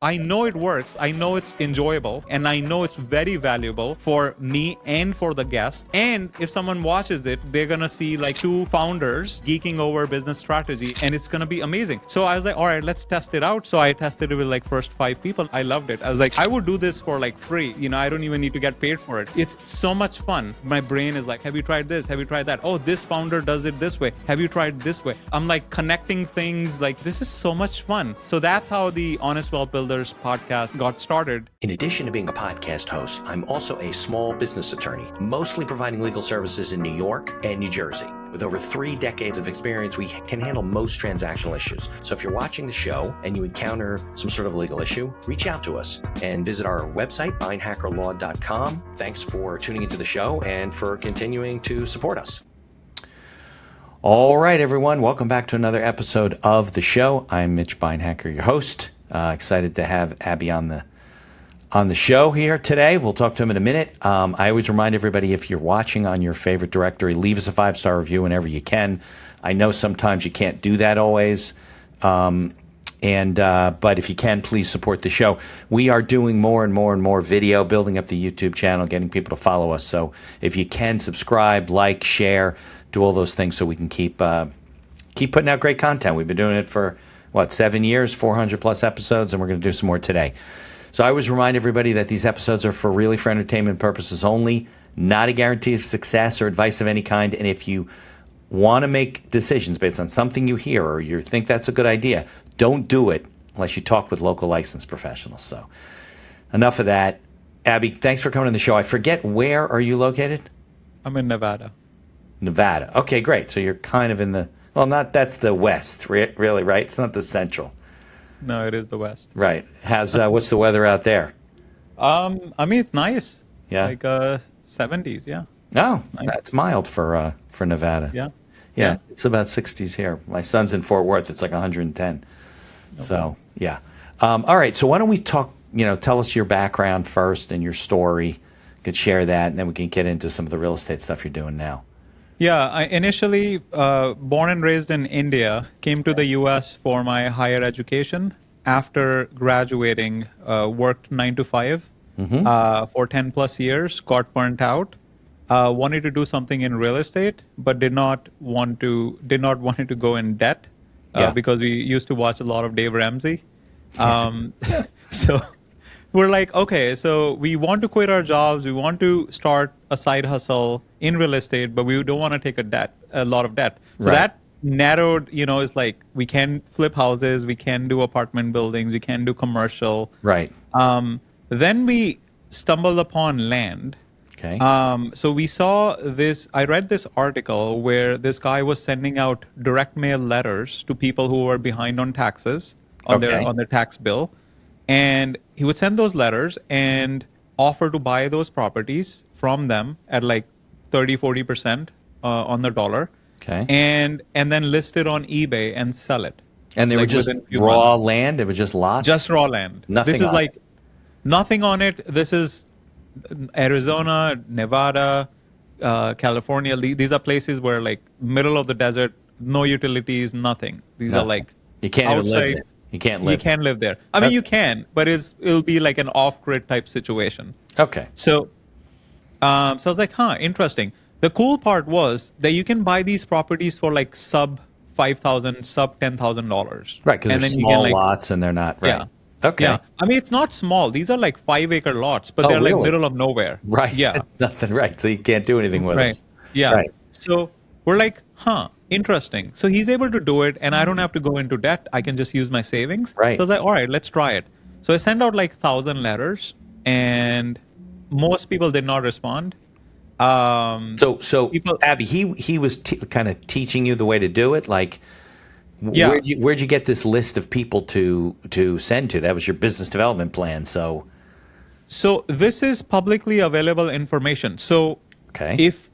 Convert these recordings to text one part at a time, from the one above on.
I know it works, I know it's enjoyable, and I know it's very valuable for me and for the guest. And if someone watches it, they're gonna see like two founders geeking over business strategy, and it's gonna be amazing. So I was like, all right, let's test it out. So I tested it with like first 5 people. I loved it. I was like, I would do this for like free. I don't even need to get paid for it. It's so much fun. My brain is like, have you tried this? Have you tried that? Oh, this founder does it this way. Have you tried this way? I'm like connecting things. Like, this is so much fun. So that's how the Honest Wealth Builders podcast got started. In addition to being a podcast host, I'm also a small business attorney, mostly providing legal services in New York and New Jersey. With over 3 decades of experience, we can handle most transactional issues. So if you're watching the show and you encounter some sort of legal issue, reach out to us and visit our website, beinhackerlaw.com. Thanks for tuning into the show and for continuing to support us. All right, everyone. Welcome back to another episode of the show. I'm Mitch Beinhacker, your host. Excited to have Abi on the show here today. We'll talk to him in a minute. I always remind everybody, if you're watching on your favorite directory, leave us a 5-star review whenever you can. I know sometimes you can't do that always. But if you can, please support the show. We are doing more and more video, building up the YouTube channel, getting people to follow us. So if you can, subscribe, like, share, do all those things so we can keep putting out great content. We've been doing it for 7 years, 400 plus episodes, and we're going to do some more today. So I always remind everybody that these episodes are for entertainment purposes only, not a guarantee of success or advice of any kind. And if you want to make decisions based on something you hear or you think that's a good idea, don't do it unless you talk with local licensed professionals. So enough of that. Abi, thanks for coming on the show. I forget, where are you located? I'm in Nevada. Nevada. Okay, great. So you're kind of in the, that's the West, really, right? It's not the Central. No, it is the West. Right. What's the weather out there? It's nice. Yeah. Like 70s, yeah. Oh, nice. That's mild for Nevada. Yeah. It's about 60s here. My son's in Fort Worth. It's like 110. Okay. So, yeah. All right. So why don't we talk, tell us your background first and your story. You could share that, and then we can get into some of the real estate stuff you're doing now. Yeah, I initially, born and raised in India, came to the U.S. for my higher education. After graduating, worked 9 to 5 for 10 plus years, got burnt out, wanted to do something in real estate, but did not want it to go in debt because we used to watch a lot of Dave Ramsey. So we're like, okay, so we want to quit our jobs. We want to start a side hustle in real estate, but we don't want to take a lot of debt. So that narrowed, is like, we can flip houses, we can do apartment buildings, we can do commercial. Right. Then we stumbled upon land. Okay. So we saw this, I read this article where this guy was sending out direct mail letters to people who were behind on taxes, on their tax bill. And he would send those letters and offer to buy those properties from them at like 30-40% on the dollar. Okay. And then list it on eBay and sell it. And they were just raw land? It was just lots? Just raw land. Nothing This is on like nothing on it. This is Arizona, Nevada, California. These are places where, like, middle of the desert, no utilities, nothing. These are like you can't outside. Even live there. You can't live. You can live there. I mean, you can, but it'll be like an off-grid type situation. Okay. So I was like, interesting. The cool part was that you can buy these properties for like sub $5,000, sub $10,000. Right, because they're small lots and they're not, right? Yeah. Okay. Yeah. I mean, it's not small. These are like 5-acre lots, but they're like middle of nowhere. Right. Yeah. It's nothing, right. So you can't do anything with right. it. Yeah. Right. So we're like, interesting. So he's able to do it, and I don't have to go into debt. I can just use my savings. Right. So I was like, all right, let's try it. So I sent out like 1,000 letters, and most people did not respond. So Abi, he was kind of teaching you the way to do it. Like, where'd you get this list of people to send to? That was your business development plan. So this is publicly available information. So if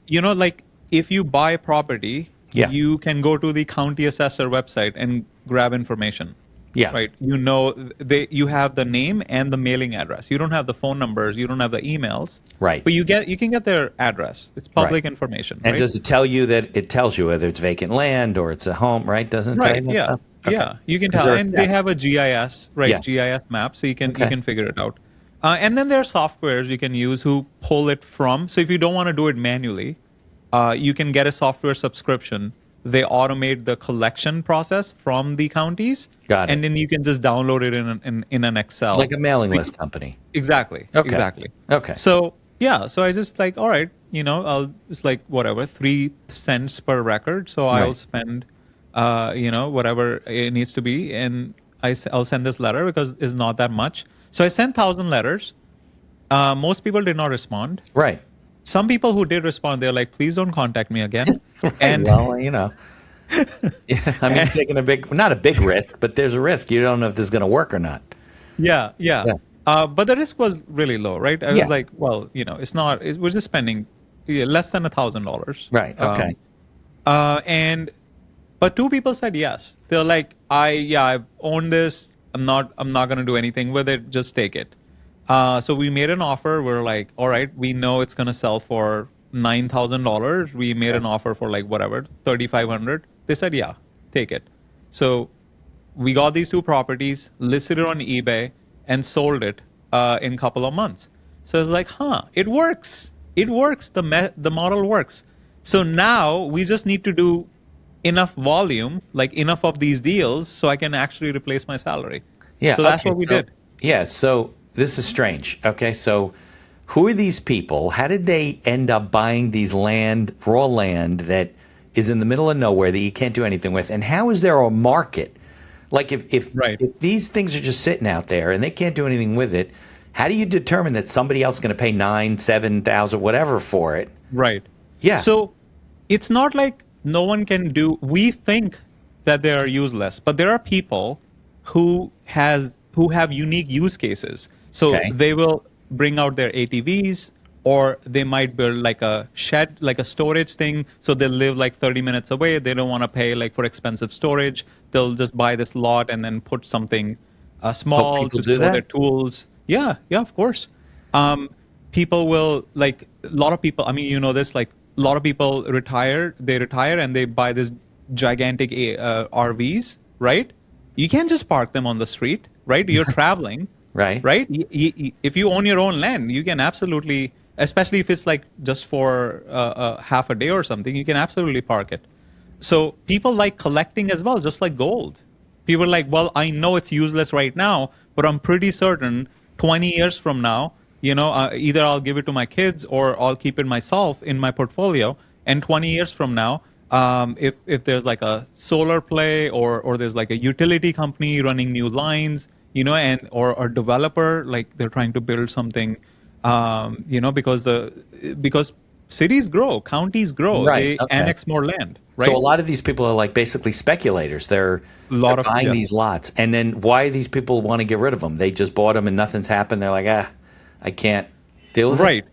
you buy property, you can go to the county assessor website and grab information. Yeah. Right. You have the name and the mailing address. You don't have the phone numbers. You don't have the emails. Right. But you can get their address. It's public information. And right? does it tell you that it tells you whether it's vacant land or it's a home? Right. Doesn't it tell you that stuff? Okay. Yeah, you can Is tell, there a and they stats? have a GIS, right? Yeah. GIS map, so you can Okay. figure it out. And then there are softwares you can use who pull it from. So if you don't want to do it manually, you can get a software subscription. They automate the collection process from the counties, Got and it. then you can just download it in an Excel. Like a mailing So list company. exactly, Okay. exactly. Okay. So yeah, so I just like, all right, I'll it's like whatever, 3 cents per record. So I'll Right. spend, whatever it needs to be, and I'll send this letter because it's not that much. So I sent 1,000 letters. Most people did not respond. Right. Some people who did respond, they're like, please don't contact me again. Right. And Well, yeah, I mean, taking not a big risk, but there's a risk. You don't know if this is going to work or not. yeah, yeah. Yeah. But the risk was really low, right? I Yeah. was like, well, it's not. We're just spending less than $1,000. Right. Okay. And but two people said yes. They're like, I've owned this. I'm not going to do anything with it. Just take it. So we made an offer. We're like, all right, we know it's going to sell for $9,000. We made an offer for like whatever, 3,500. They said, yeah, take it. So we got these two properties, listed it on eBay, and sold it in a couple of months. So it's like, it works. It works. The model works. So now we just need to do enough volume, like enough of these deals, so I can actually replace my salary. Yeah. So that's Okay. what we So, did. yeah. So this is strange. Okay. So who are these people? How did they end up buying these raw land that is in the middle of nowhere that you can't do anything with? And how is there a market? Like if Right. these things are just sitting out there and they can't do anything with it, how do you determine that somebody else is going to pay 9, 7,000, whatever for it? Right. Yeah. So it's not like no one can do. We think that they are useless, but there are people who have unique use cases. So Okay. they will bring out their ATVs, or they might build like a shed, like a storage thing. So they live like 30 minutes away. They don't want to pay like for expensive storage. They'll just buy this lot and then put something small people to do store their that? tools. Yeah, yeah, of course. People will like a lot of people. I mean, you know this. Like a lot of people retire. They retire and they buy this gigantic RVs. Right? You can't just park them on the street. Right? You're traveling. Right. Right? If you own your own land, you can absolutely, especially if it's like just for half a day or something, you can absolutely park it. So people like collecting as well, just like gold. People are like, well, I know it's useless right now, but I'm pretty certain 20 years from now, either I'll give it to my kids or I'll keep it myself in my portfolio. And 20 years from now, if there's like a solar play or there's like a utility company running new lines, and or a developer, like they're trying to build something, because cities grow, counties grow, Right. they Okay. annex more land, right? So a lot of these people are like basically speculators. They're buying Yeah. these lots, and then why these people want to get rid of them? They just bought them and nothing's happened. They're like, I can't deal with it. Right.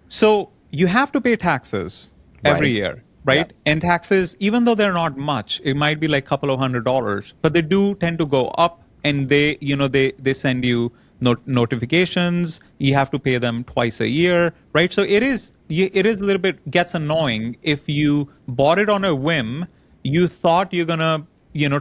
So you have to pay taxes every Right. year, right? Yeah. And taxes, even though they're not much, it might be like a couple of $100s, but they do tend to go up, and they send you notifications. You have to pay them twice a year, right? So it is a little bit gets annoying if you bought it on a whim. You thought you're gonna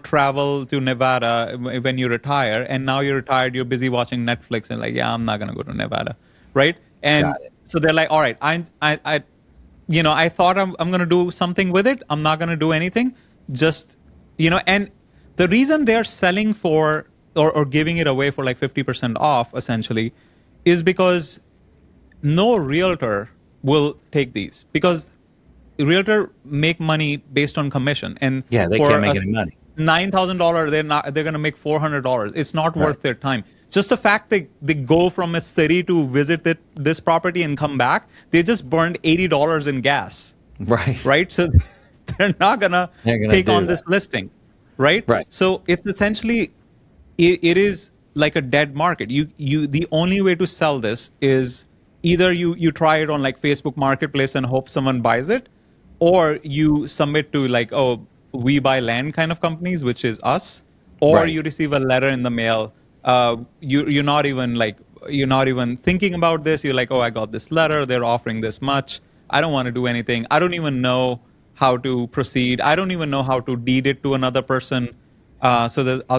travel to Nevada when you retire, and now you're retired, you're busy watching Netflix, and like, yeah, I'm not gonna go to Nevada, right? And Got it. so they're like, all right, I thought I'm gonna do something with it. I'm not gonna do anything. Just and the reason they're selling for or giving it away for like 50% off essentially is because no realtor will take these, because realtor make money based on commission, and Yeah, they for can't make any money. $9,000 they're gonna make $400. It's not Right. worth their time. Just the fact they go from a city to visit this property and come back, they just burned $80 in gas, Right. right? So they're not gonna They're gonna take do on that. this listing, right? Right. So it's essentially it is like a dead market. You the only way to sell this is either you try it on like Facebook Marketplace and hope someone buys it, or you submit to like, oh, we buy land kind of companies, which is us, or Right. you receive a letter in the mail. You're not even thinking about this. You're like, oh, I got this letter. They're offering this much. I don't want to do anything. I don't even know how to proceed. I don't even know how to deed it to another person. I'll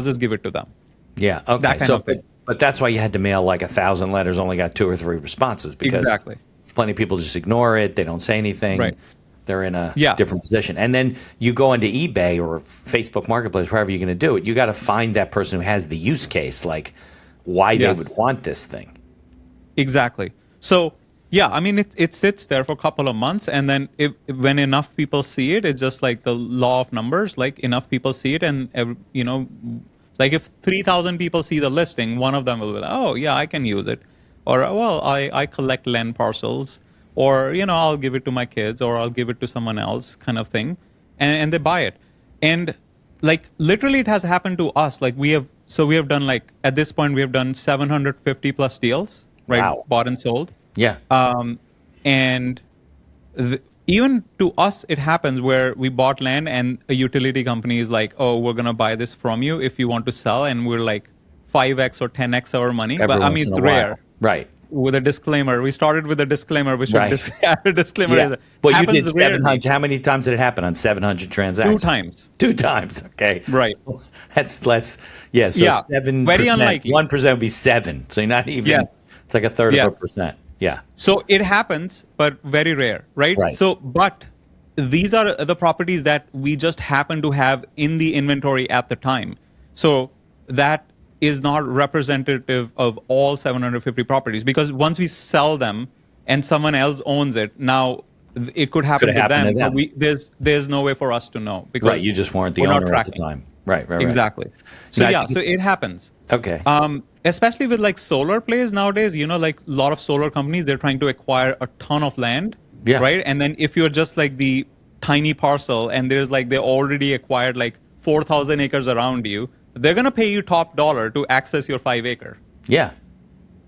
just give it to them. Yeah. Okay. That kind of thing. But that's why you had to mail like 1,000 letters, only got 2 or 3 responses, because Exactly. plenty of people just ignore it. They don't say anything. Right. They're in a Yeah. different position. And then you go into eBay or Facebook Marketplace, wherever you're going to do it. You got to find that person who has the use case, like why Yes. they would want this thing. Exactly. So yeah, I mean, it sits there for a couple of months, and then when enough people see it, it's just like the law of numbers. Like enough people see it, and like if 3,000 people see the listing, one of them will be like, oh yeah, I can use it, or well, I collect land parcels, or I'll give it to my kids, or I'll give it to someone else, kind of thing, and they buy it, and like literally it has happened to us. Like we have done, like at this point we have done 750 plus deals, right? Wow. Bought and sold. Yeah. And even to us, it happens where we bought land and a utility company is like, oh, we're going to buy this from you if you want to sell. And we're like 5x or 10x our money. Every But I once mean, in it's a while. rare. Right. With a disclaimer. We started with a disclaimer, which Right. a disclaimer Yeah. is Well, you happens did rarely. 700. How many times did it happen on 700 transactions? 2 times. 2 times. Okay. Right. So that's less. Yeah. So Yeah. 7%. Very unlikely. 1% would be 7. So you're not even. Yeah. It's like a third Yeah. of a percent. Yeah. So it happens, but very rare, right? Right. So, but these are the properties that we just happen to have in the inventory at the time. So that is not representative of all 750 properties, because once we sell them and someone else owns it, now it could happen, Could happen to them. But there's no way for us to know, because Right. You just weren't the we're not owner at the tracking. time. Right. Right. Exactly. So Now, yeah, so it happens. Okay. Especially with like solar plays nowadays, like a lot of solar companies, they're trying to acquire a ton of land, Yeah. right? And then if you're just like the tiny parcel and there's like they already acquired like 4,000 acres around you, they're going to pay you top dollar to access your 5 acre. Yeah.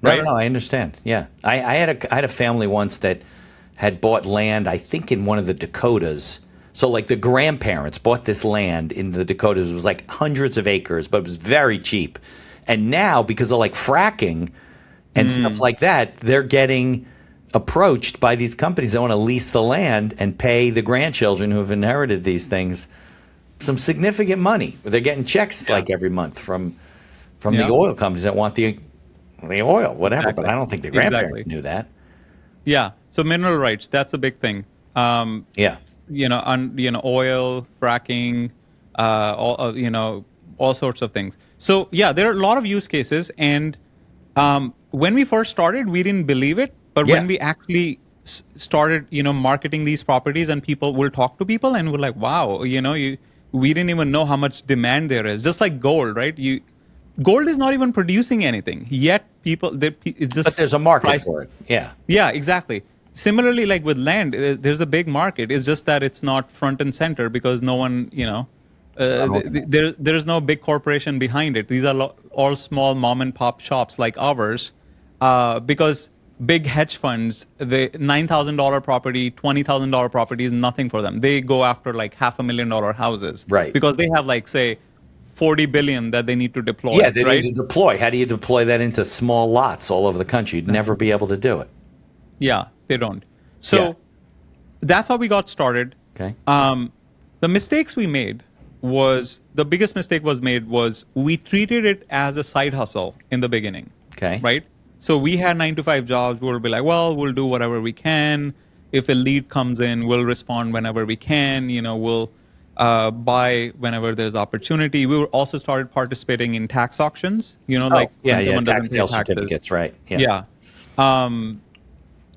Right? No, I understand. Yeah. I had a family once that had bought land, I think in one of the Dakotas. So like the grandparents bought this land in the Dakotas. It was like hundreds of acres, but it was very cheap. And now, because of like fracking and stuff like that, they're getting approached by these companies that want to lease the land and pay the grandchildren who have inherited these things some significant money. They're getting checks like every month from the oil companies that want the oil, whatever. Exactly. But I don't think the grandparents Exactly. knew that. Yeah. So mineral rights, that's a big thing. Yeah. Oil, fracking, all sorts of things. So yeah, there are a lot of use cases, and when we first started, we didn't believe it, but Yeah. when we actually started, marketing these properties, and people will talk to people, and we're like, wow, we didn't even know how much demand there is. Just like gold, right? Gold is not even producing anything yet. It's just. But there's a market price- for it. Yeah. Yeah, exactly. Similarly, like with land, there's a big market. It's just that it's not front and center because no one, there's no big corporation behind it. These are all small mom and pop shops like ours, because big hedge funds, the $9,000 property, $20,000 property is nothing for them. They go after like $500,000 houses, Right. Because they have like say 40 billion that they need to deploy. Yeah, they right? need to deploy. How do you deploy that into small lots all over the country? You'd never be able to do it. Yeah, they don't. So Yeah. that's how we got started. Okay. The mistakes we made the biggest mistake was we treated it as a side hustle in the beginning. Okay. Right? So we had 9-to-5 jobs. We'll be like, well, we'll do whatever we can. If a lead comes in, we'll respond whenever we can. We'll buy whenever there's opportunity. We were also started participating in tax auctions. Like when someone tax doesn't pay sale taxes. certificates, right? Yeah.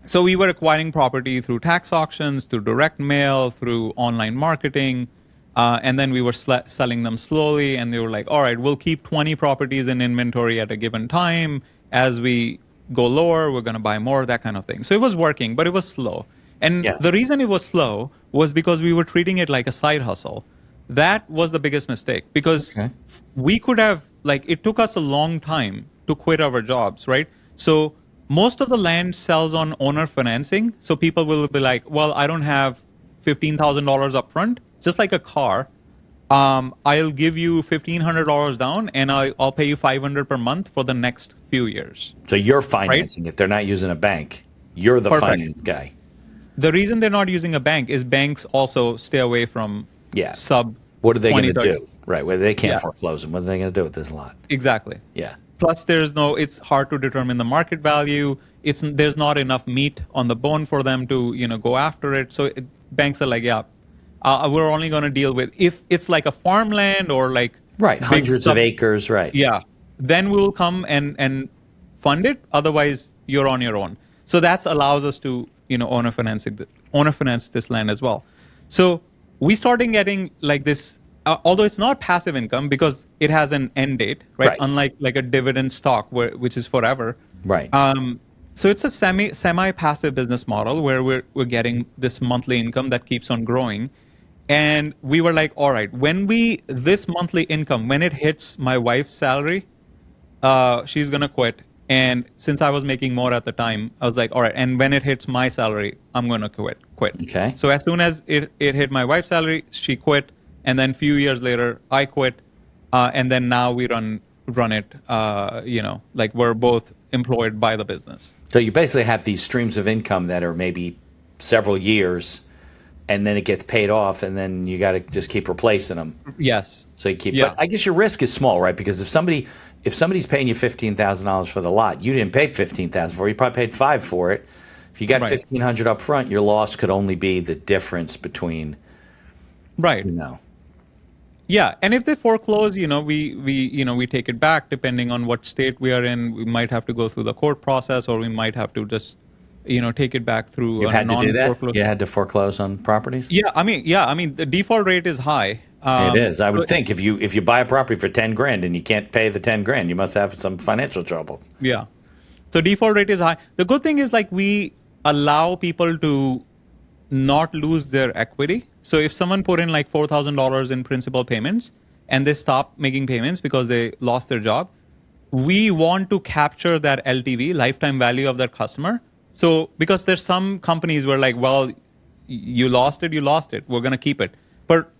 So we were acquiring property through tax auctions, through direct mail, through online marketing, and then we were selling them slowly. And they were like, all right, we'll keep 20 properties in inventory at a given time. As we go lower, we're going to buy more, that kind of thing. So it was working, but it was slow. And the reason it was slow was because we were treating it like a side hustle. That was the biggest mistake, because we could have, it took us a long time to quit our jobs, right? So most of the land sells on owner financing. So people will be like, well, I don't have $15,000 up front, just like a car. I'll give you $1,500 down, and I'll pay you $500 per month for the next few years. So you're financing it. They're not using a bank. You're the finance guy. The reason they're not using a bank is banks also stay away from sub. What are they going 20, to 30. do? right. Well, they can't Yeah. foreclose them. What are they going to do with this lot? Exactly. Yeah. Plus, it's hard to determine the market value. There's not enough meat on the bone for them to, go after it. So banks are like, yeah, we're only going to deal with if it's like a farmland or like Right. big Hundreds of stuff. acres. Right. Yeah. Then we will come and fund it. Otherwise, you're on your own. So that allows us to, owner finance this land as well. So we started getting like this, although it's not passive income because it has an end date, right? Right. Unlike like a dividend stock which is forever. Right. So it's a semi-passive business model where we're getting this monthly income that keeps on growing. And we were like, all right, this monthly income, when it hits my wife's salary, she's going to quit. And since I was making more at the time, I was like, all right. And when it hits my salary, I'm going to quit. Okay. So as soon as it hit my wife's salary, she quit. And then a few years later, I quit. And then now we run it, like we're both employed by the business. So you basically have these streams of income that are maybe several years, and then it gets paid off, and then you got to just keep replacing them. Yes. So you keep. Yeah. But I guess your risk is small, right? Because if somebody's paying you $15,000 for the lot, you didn't pay $15,000 for it. You probably paid $5,000 for it. If you got Right. $1,500 up front, your loss could only be the difference between. Right. Yeah, and if they foreclose, we take it back depending on what state we are in. We might have to go through the court process, or we might have to just, take it back through. You've had to do that. non-foreclosure. You had to foreclose on properties. Yeah, I mean, the default rate is high. It is. I would think if you buy a property for $10,000 and you can't pay the $10,000, you must have some financial troubles. Yeah, so default rate is high. The good thing is like we allow people to not lose their equity. So if someone put in like $4,000 in principal payments and they stop making payments because they lost their job, we want to capture that LTV, lifetime value of that customer. So because there's some companies where like, well, you lost it, we're going to keep it. But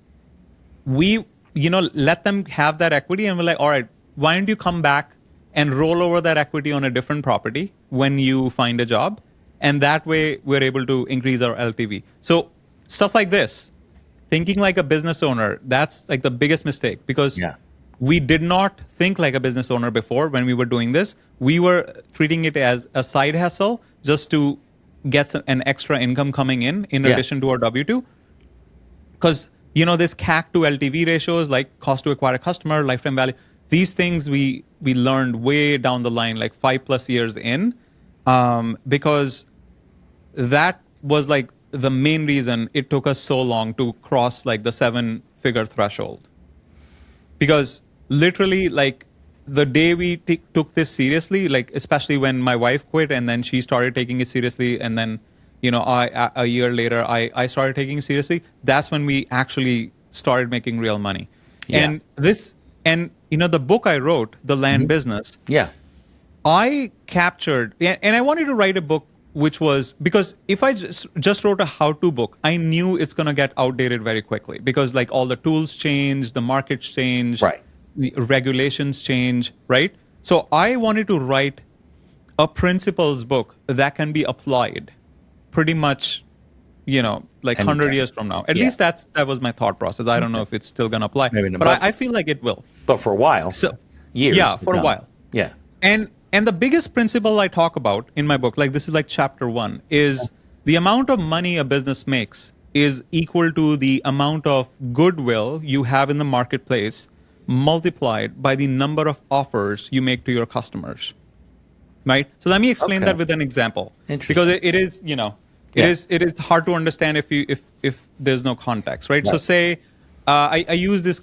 we, let them have that equity and we're like, all right, why don't you come back and roll over that equity on a different property when you find a job? And that way we're able to increase our LTV. So stuff like this, thinking like a business owner, that's like the biggest mistake because we did not think like a business owner before when we were doing this. We were treating it as a side hustle just to get an extra income coming in addition to our W-2. Because, this CAC to LTV ratios, like cost to acquire a customer, lifetime value, these things we learned way down the line, like 5+ years in, because that was like the main reason it took us so long to cross like the 7-figure threshold. Because literally like the day we took this seriously, like especially when my wife quit and then she started taking it seriously, and then a year later I started taking it seriously, that's when we actually started making real money. And the book I wrote, The Land Business, I captured, and I wanted to write a book which was, because if I just wrote a how-to book, I knew it's going to get outdated very quickly because like all the tools change, the markets change, right, the regulations change, right? So I wanted to write a principles book that can be applied pretty much, like 100 years from now. At least that was my thought process. I don't know if it's still going to apply, but I feel like it will. But for a while, so years. Yeah, for a while. Yeah. And the biggest principle I talk about in my book, like this is like chapter 1, is the amount of money a business makes is equal to the amount of goodwill you have in the marketplace multiplied by the number of offers you make to your customers. Right? So let me explain that with an example. Because it is, it is hard to understand if there's no context, right? So say I use this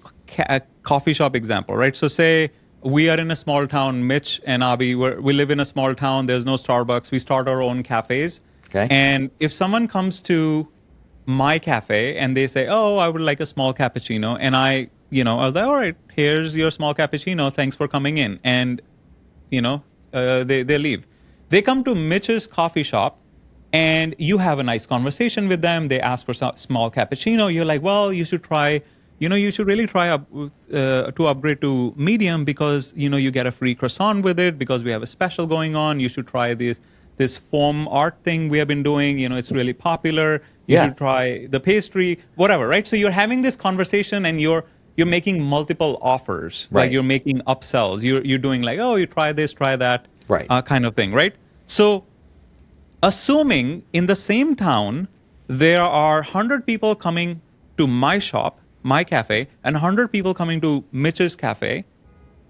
coffee shop example, right? So say we are in a small town, Mitch and Abi, we live in a small town, there's no Starbucks, we start our own cafes. Okay. And if someone comes to my cafe and they say, oh, I would like a small cappuccino, and I was like, all right, here's your small cappuccino, thanks for coming in. And, they leave. They come to Mitch's coffee shop and you have a nice conversation with them. They ask for some small cappuccino. You're like, well, you should try, you should really try to upgrade to medium because, you get a free croissant with it because we have a special going on. You should try this foam art thing we have been doing. It's really popular. You should try the pastry, whatever, right? So you're having this conversation and you're you're making multiple offers. Right. Like you're making upsells. You're doing like, oh, you try this, try that, Right. kind of thing, right? So assuming in the same town there are 100 people coming to my shop, my cafe, and 100 people coming to Mitch's cafe,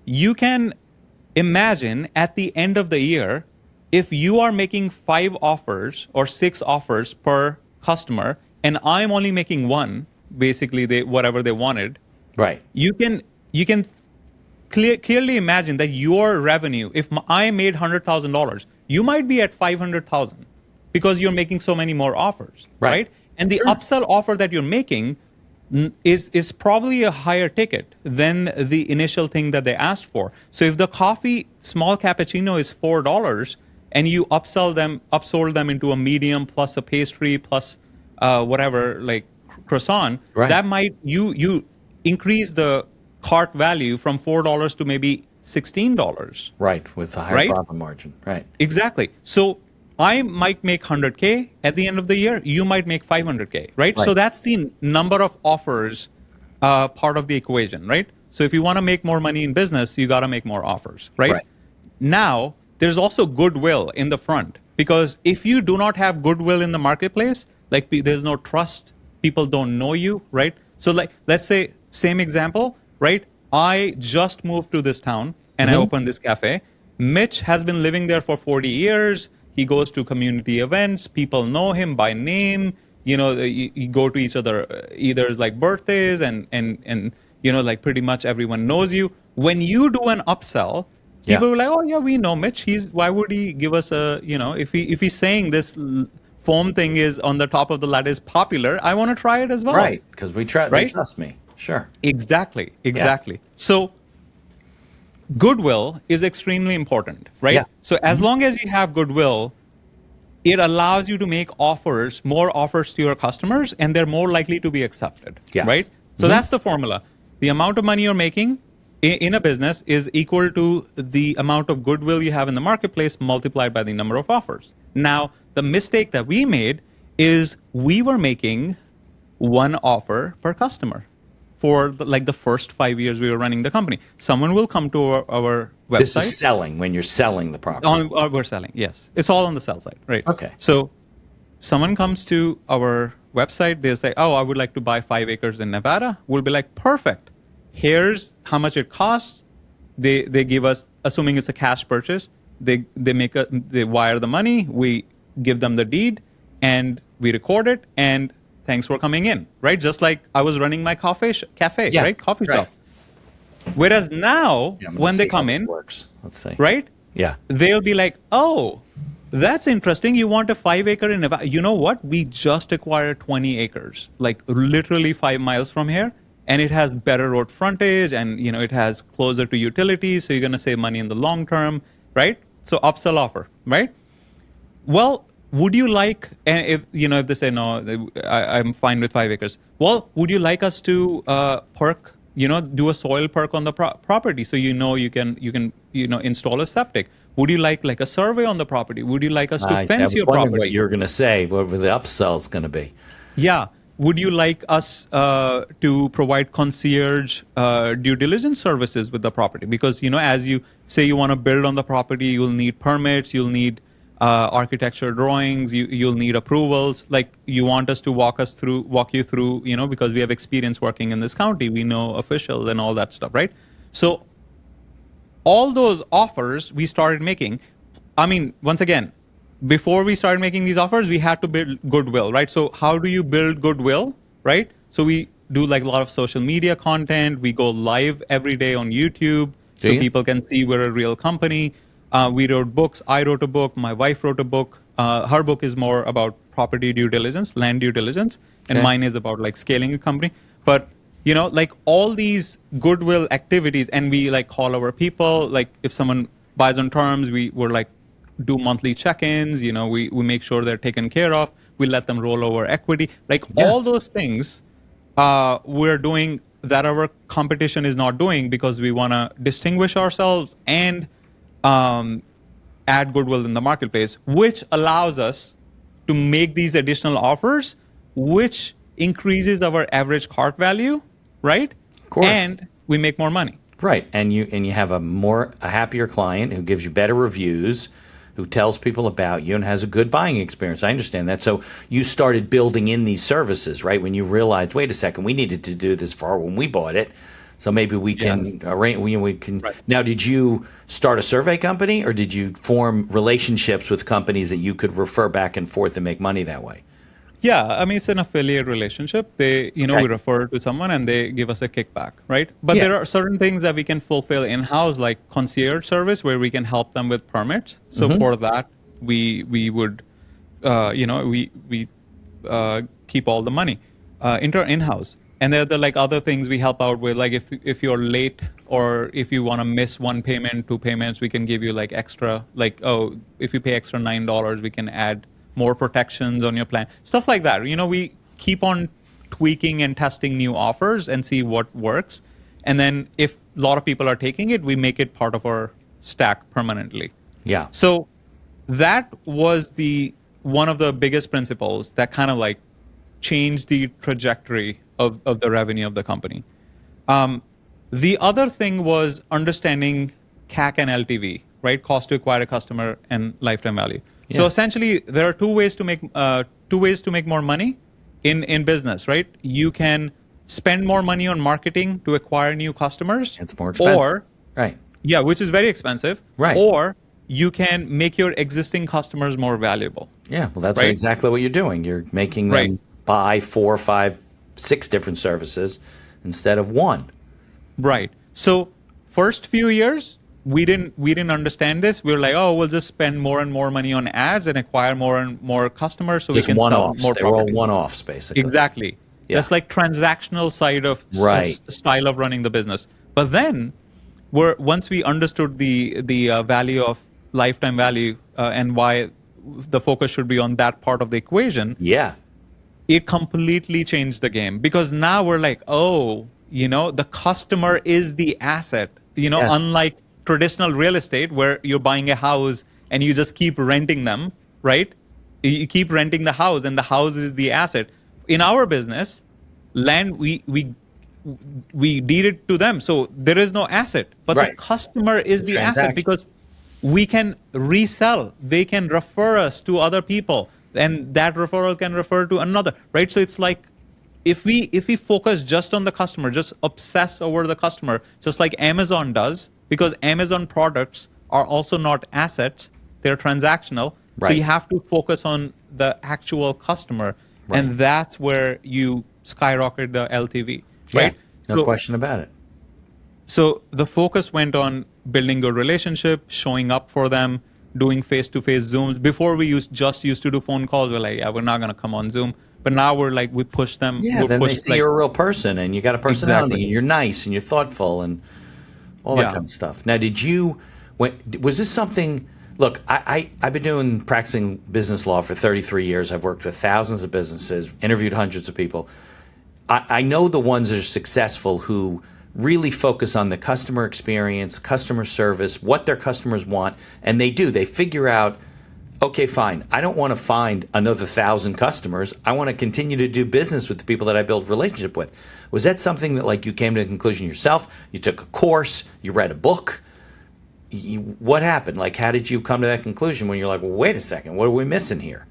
you can imagine at the end of the year, if you are making 5 offers or 6 offers per customer, and I'm only making one, basically whatever they wanted, Right. you can clearly imagine that your revenue, if I made $100,000, you might be at 500,000 because you're making so many more offers, right? And the upsell offer that you're making is probably a higher ticket than the initial thing that they asked for. So if the coffee small cappuccino is $4 and you upsold them into a medium plus a pastry plus whatever, like croissant, that might you increase the cart value from $4 to maybe $16. Right, with a higher profit margin. Right. Exactly. So I might make 100K at the end of the year. You might make 500K, right? So that's the number of offers part of the equation, right? So if you want to make more money in business, you got to make more offers, right? Now, there's also goodwill in the front, because if you do not have goodwill in the marketplace, like there's no trust, people don't know you, right? So like, let's say, same example, right? I just moved to this town and I opened this cafe. Mitch has been living there for 40 years. He goes to community events. People know him by name. You know, you go to each other, either like birthdays and you know, like pretty much everyone knows you. When you do an upsell, people are like, oh yeah, we know Mitch. Why would he give us a, you know, if he's saying this foam thing is on the top of the ladder is popular, I want to try it as well. Right, because they trust me. Sure. Exactly. So goodwill is extremely important, right? So as long as you have goodwill, it allows you to make more offers to your customers, and they're more likely to be accepted, right? So that's the formula. The amount of money you're making in a business is equal to the amount of goodwill you have in the marketplace multiplied by the number of offers. Now, the mistake that we made is we were making one offer per customer for the first 5 years we were running the company. Someone will come to our website. This is selling, when you're selling the property. We're selling, yes. It's all on the sell side, right? Okay. So someone comes to our website, they say, oh, I would like to buy 5 acres in Nevada. We'll be like, perfect. Here's how much it costs. They give us, assuming it's a cash purchase, they wire the money, we give them the deed, and we record it, and thanks for coming in, right? Just like I was running my cafe, right? Coffee shop. Whereas now, when they come in, let's see, right? Yeah. They'll be like, oh, that's interesting. You want a 5 acre in Nevada. You know what? We just acquired 20 acres, like literally 5 miles from here. And it has better road frontage, and you know it has closer to utilities, so you're going to save money in the long term, right? So upsell offer, right? Well, would you like, and if they say no, I'm fine with 5 acres. Well, would you like us to perk, do a soil perk on the property, so you can install a septic? Would you like a survey on the property? Would you like us to fence your property? I was wondering what you were going to say. What the upsell is going to be? Yeah. Would you like us to provide concierge due diligence services with the property? Because, as you say you want to build on the property, you'll need permits, you'll need architecture drawings, you'll need approvals. Like, you want us to walk you through, because we have experience working in this county. We know officials and all that stuff, right? So all those offers we started making, once again, before we started making these offers, we had to build goodwill, right? So how do you build goodwill, right? So we do a lot of social media content. We go live every day on YouTube so people can see we're a real company. We wrote books. I wrote a book. My wife wrote a book. Her book is more about property due diligence, land due diligence, and mine is about scaling a company. But all these goodwill activities, and we call our people. If someone buys on terms, we're do monthly check-ins, we make sure they're taken care of. We let them roll over equity. All those things we're doing that our competition is not doing, because we want to distinguish ourselves and add goodwill in the marketplace, which allows us to make these additional offers, which increases our average cart value, right? course. and we make more money. Right, and you have a happier client who gives you better reviews, who tells people about you and has a good buying experience. I understand that. So you started building in these services, right? When you realized, wait a second, we needed to do this for when we bought it. So maybe we can arrange. We can. Right. Now, did you start a survey company, or did you form relationships with companies that you could refer back and forth and make money that way? Yeah, I mean, it's an affiliate relationship. They, Okay. we refer to someone and they give us a kickback, right? But Yeah. there are certain things that we can fulfill in-house, like concierge service, where we can help them with permits. So for that, we would, we keep all the money in-house. And there are the other things we help out with, like if you're late or if you want to miss one payment, two payments, we can give you extra, if you pay extra $9, we can add more protections on your plan, stuff like that. We keep on tweaking and testing new offers and see what works. And then if a lot of people are taking it, we make it part of our stack permanently. Yeah. So that was one of the biggest principles that kind of changed the trajectory of the revenue of the company. The other thing was understanding CAC and LTV, right? Cost to acquire a customer and lifetime value. So Yeah. essentially, there are two ways to make more money in business, right? You can spend more money on marketing to acquire new customers. It's more expensive. Or, Right. yeah, which is very expensive. Right. Or you can make your existing customers more valuable. Yeah. Well, that's Right. exactly what you're doing. You're making them Right. buy 4, 5, 6 different services instead of one. Right. So first few years, we didn't understand this. We were like, oh, we'll just spend more and more money on ads and acquire more and more customers so Just we can sell one-offs. more They were all properties. one-offs, basically. Exactly. Yeah. That's transactional side of Right. style of running the business. But then, once we understood the value of lifetime value and why the focus should be on that part of the equation, Yeah. it completely changed the game, because now we're like, oh, the customer is the asset. Yes. Unlike traditional real estate where you're buying a house and you just keep renting them, right? You keep renting the house and the house is the asset. In our business, land we deed it to them, so there is no asset, but Right. the customer is the asset, transaction. because we can resell. They can refer us to other people, and that referral can refer to another, right? So it's like if we focus just on the customer, just obsess over the customer, just like Amazon does, because Amazon products are also not assets, they're transactional. So Right. you have to focus on the actual customer, Right. and that's where you skyrocket the LTV, right? Yeah. No question about it. So the focus went on building good relationship, showing up for them, doing face-to-face Zooms. Before we used to do phone calls. We're like, yeah, we're not going to come on Zoom. But now we're like, we push them. Yeah, we'll then they push, see you're a real person and you got a personality Exactly. and you're nice and you're thoughtful and all that Yeah. kind of stuff. Now, was this something? Look, I've been practicing business law for 33 years. I've worked with thousands of businesses, interviewed hundreds of people. I know the ones that are successful who really focus on the customer experience, customer service, what their customers want, and they do. They figure out, okay, fine, I don't want to find another 1,000 customers. I want to continue to do business with the people that I build relationship with. Was that something that you came to a conclusion yourself? You took a course, you read a book? What happened? How did you come to that conclusion when you're like, well, wait a second, what are we missing here?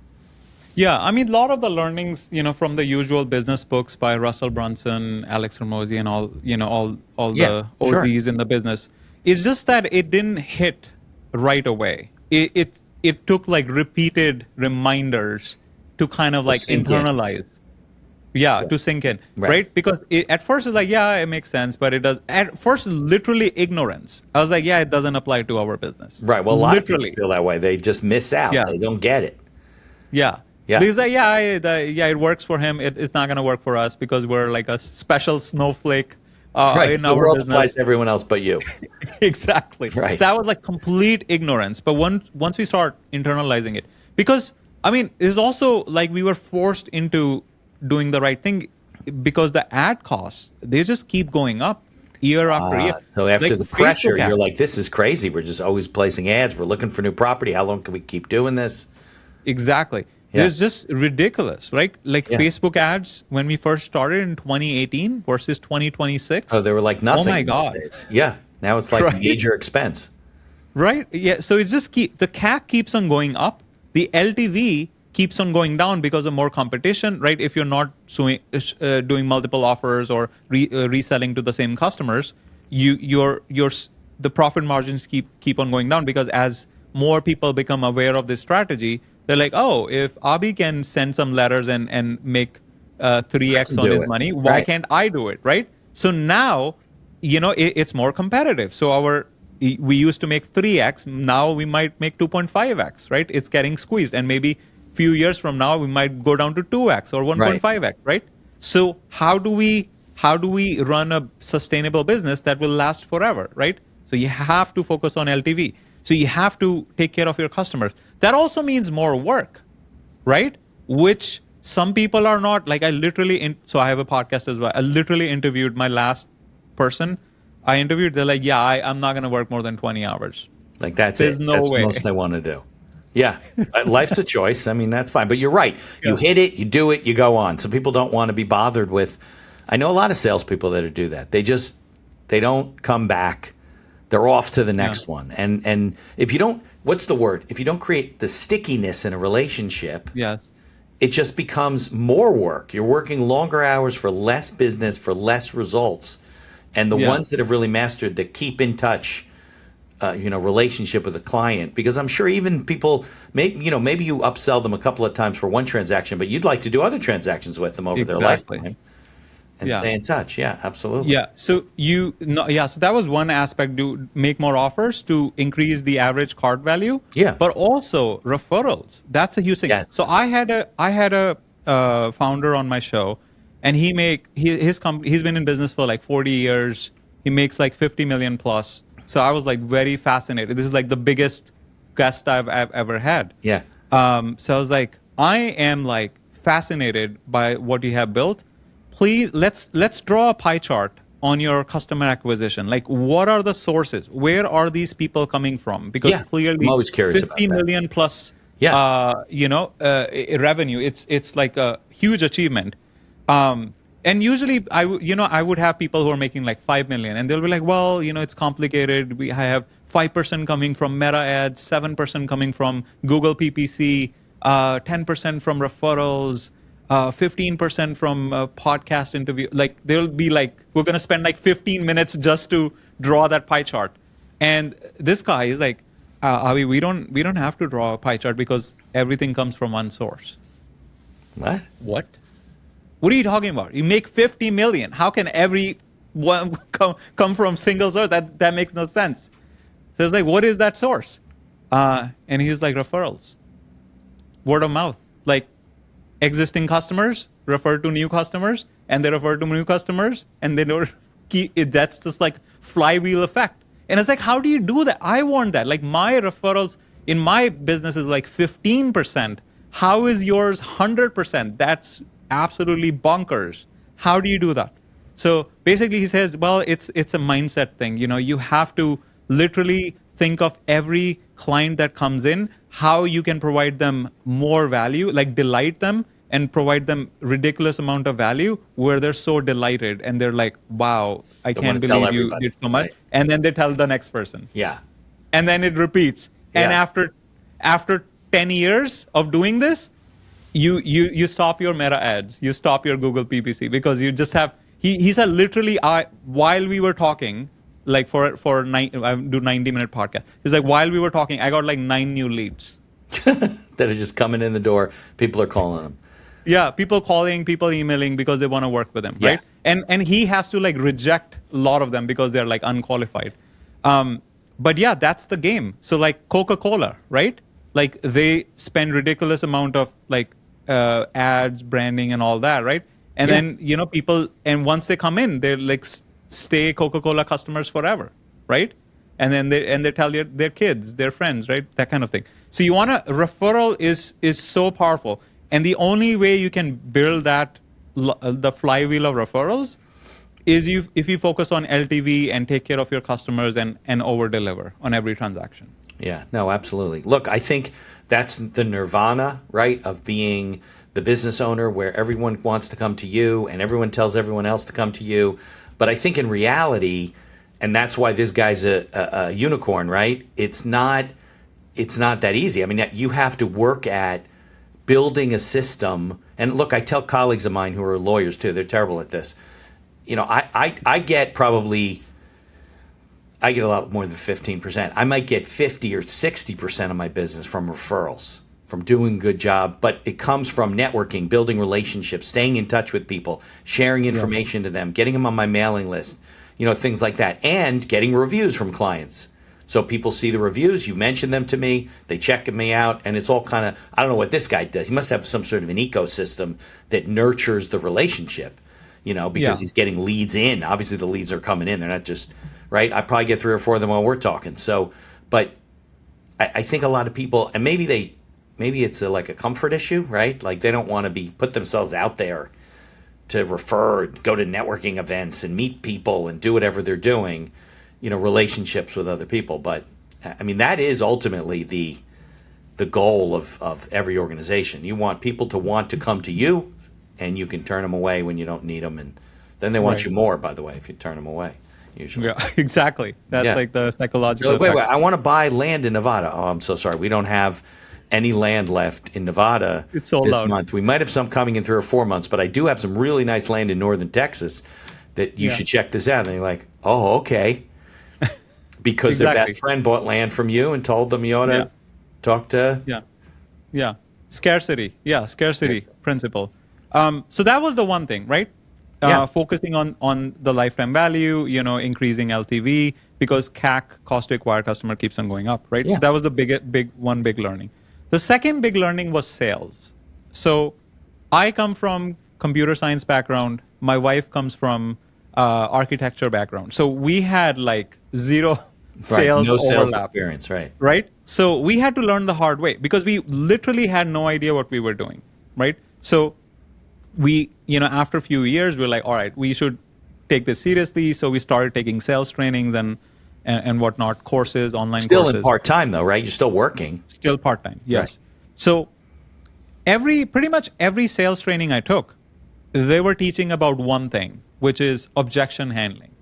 Yeah, I mean, a lot of the learnings, from the usual business books by Russell Brunson, Alex Hormozi, and all Yeah, the sure. OGs in the business. It's just that it didn't hit right away. It took repeated reminders to kind of sink in. internalize. Yeah, to sink in, Right. right? Because at first it's like, yeah, it makes sense, but it does. At first, literally ignorance. I was like, yeah, it doesn't apply to our business. Right. Well, a lot literally. of people feel that way. They just miss out. Yeah. They don't get it. Yeah. Yeah. Because it works for him. It's not going to work for us because we're like a special snowflake Right. in The our world business. applies to everyone else but you. Exactly. Right. That was complete ignorance. But once we start internalizing it, because I mean, it's also we were forced into doing the right thing because the ad costs, they just keep going up year after year. So after the pressure, Facebook ad. you're like, this is crazy. We're just always placing ads. We're looking for new property. How long can we keep doing this? Exactly. It's just ridiculous, right? Like Yeah. Facebook ads when we first started in 2018 versus 2026. Oh, they were like nothing Oh my in those God. days. Yeah. Now it's like Right. major expense. Right. Yeah. So it's just the CAC keeps on going up. The LTV keeps on going down because of more competition, right? If you're not doing multiple offers or reselling to the same customers, the profit margins keep on going down because as more people become aware of this strategy, they're like, oh, if Abi can send some letters and make 3x on do his it. money, why Right. can't I do it, right? So now, it's more competitive. So we used to make 3x, now we might make 2.5x, right? It's getting squeezed, and maybe few years from now we might go down to 2x or 1.5x, right? So how do we run a sustainable business that will last forever, right? So you have to focus on LTV. So you have to take care of your customers. That also means more work, right? Which some people are not. Like so I have a podcast as well. I literally interviewed my last person I interviewed. They're like, yeah, I'm not going to work more than 20 hours. Like that's There's it. no That's way. the most I want to do. Yeah. Life's a choice. I mean, that's fine. But you're right. You Yeah. hit it, you do it, you go on. Some people don't want to be bothered with. I know a lot of salespeople that do that. They don't come back. They're off to the next one. And if you don't, what's the word? If you don't create the stickiness in a relationship, Yes. it just becomes more work. You're working longer hours for less business, for less results. And the Yeah. ones that have really mastered the keep in touch, relationship with a client, because I'm sure even people, maybe you upsell them a couple of times for one transaction, but you'd like to do other transactions with them over their Exactly. lifetime and Yeah. stay in touch. Yeah, absolutely. Yeah. So so that was one aspect. Do make more offers to increase the average cart value. Yeah. But also referrals. That's a huge thing. Yes. So I had a founder on my show, and his company. He's been in business for like 40 years. He makes like 50 million plus. So I was like very fascinated. This is like the biggest guest I've ever had. Yeah. So I was like, I am like fascinated by what you have built. Please, let's draw a pie chart on your customer acquisition. Like, what are the sources? Where are these people coming from? Because Yeah, clearly, I'm always curious about 50 that. million plus, Yeah. revenue. It's like a huge achievement. And usually, I would have people who are making like 5 million, and they'll be like, well, it's complicated. I have 5% coming from Meta ads, 7% coming from Google PPC, 10% from referrals, 15% from podcast interview. Like they'll be like, we're going to spend like 15 minutes just to draw that pie chart. And this guy is like, Avi, we don't have to draw a pie chart because everything comes from one source. What? What? What are you talking about? You make 50 million. How can every one come from single source? That makes no sense. So it's like, what is that source? And he's like, referrals, word of mouth, like existing customers refer to new customers, and they refer to new customers, and they don't keep it. That's just like flywheel effect. And it's like, how do you do that? I want that. Like my referrals in my business is like 15%. How is yours 100%? That's absolutely bonkers. How do you do that? So basically he says, well, it's a mindset thing. You have to literally think of every client that comes in, how you can provide them more value, like delight them and provide them ridiculous amount of value where they're so delighted and they're like, wow, I They can't wanna tell believe you everybody, did so much. right? And then they tell the next person. Yeah. And then it repeats. And Yeah. after 10 years of doing this, you stop your Meta ads, you stop your Google PPC because you just have. He said literally, while we were talking, like I do 90-minute podcast. He's like, while we were talking, I got like 9 new leads. That are just coming in the door. People are calling them. Yeah, people calling, people emailing because they want to work with him, right? Yeah. And he has to like reject a lot of them because they're like unqualified. But yeah, that's the game. So like Coca-Cola, right? Like they spend ridiculous amount of like ads, branding, and all that, right? And then people, and once they come in, they're like stay Coca-Cola customers forever, right? And then they tell their kids, their friends, right? That kind of thing. So you want to referral is so powerful, and the only way you can build that the flywheel of referrals is if you focus on LTV and take care of your customers and over deliver on every transaction. Yeah, no, absolutely. Look, I think that's the nirvana, right, of being the business owner where everyone wants to come to you and everyone tells everyone else to come to you. But I think in reality, and that's why this guy's a unicorn, right? It's not that easy. I mean, you have to work at building a system. And look, I tell colleagues of mine who are lawyers too, they're terrible at this. I get probably I get a lot more than 15%. I might get 50 or 60% of my business from referrals, from doing a good job, but it comes from networking, building relationships, staying in touch with people, sharing information to them, getting them on my mailing list, things like that, and getting reviews from clients. So people see the reviews, you mention them to me, they check me out, and it's all kind of, I don't know what this guy does. He must have some sort of an ecosystem that nurtures the relationship, because he's getting leads in. Obviously the leads are coming in. They're not just, right? I probably get 3 or 4 of them while we're talking. So, but I think a lot of people, and maybe it's like a comfort issue, right? Like they don't want to put themselves out there to refer, go to networking events and meet people and do whatever they're doing, relationships with other people. But I mean, that is ultimately the goal of every organization. You want people to want to come to you, and you can turn them away when you don't need them. And then they want you more, by the way, if you turn them away. Usually. Yeah, exactly. That's like the psychological wait, effect. I want to buy land in Nevada. Oh, I'm so sorry. We don't have any land left in Nevada It's sold this out. month. We might have some coming in 3 or 4 months, but I do have some really nice land in northern Texas that you should check this out. And they're like, oh, okay. Because their best friend bought land from you and told them you ought to talk to... Yeah. Scarcity. Yeah, scarcity principle. So that was the one thing, right? Focusing on the lifetime value, increasing LTV, because CAC, cost to acquire customer, keeps on going up, right? Yeah. So that was the big learning. The second big learning was sales. So I come from computer science background. My wife comes from architecture background. So we had like zero sales no sales overlap. experience, right? Right? So we had to learn the hard way because we literally had no idea what we were doing, right? So we, after a few years, we're like, all right, we should take this seriously. So we started taking sales trainings and whatnot, courses, online Still courses. in part-time though, right? You're still working. Still part-time, yes. Right. So pretty much every sales training I took, they were teaching about one thing, which is objection handling.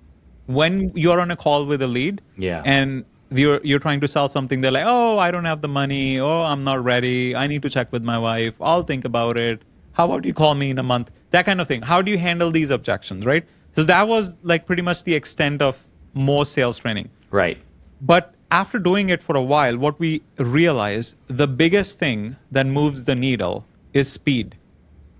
When you're on a call with a lead and you're trying to sell something, they're like, oh, I don't have the money. Oh, I'm not ready. I need to check with my wife. I'll think about it. How about you call me in a month? That kind of thing. How do you handle these objections, right? So that was like pretty much the extent of most sales training. Right. But after doing it for a while, what we realized, the biggest thing that moves the needle is speed.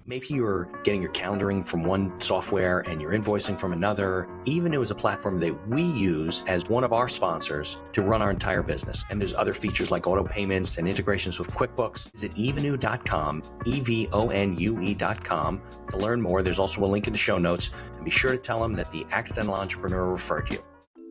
Maybe you're getting your calendaring from one software and you're invoicing from another. Even it was a platform that we use as one of our sponsors to run our entire business. And there's other features like auto payments and integrations with QuickBooks. Visit evenue.com, EVONUE.com to learn more. There's also a link in the show notes. And be sure to tell them that the Accidental Entrepreneur referred you.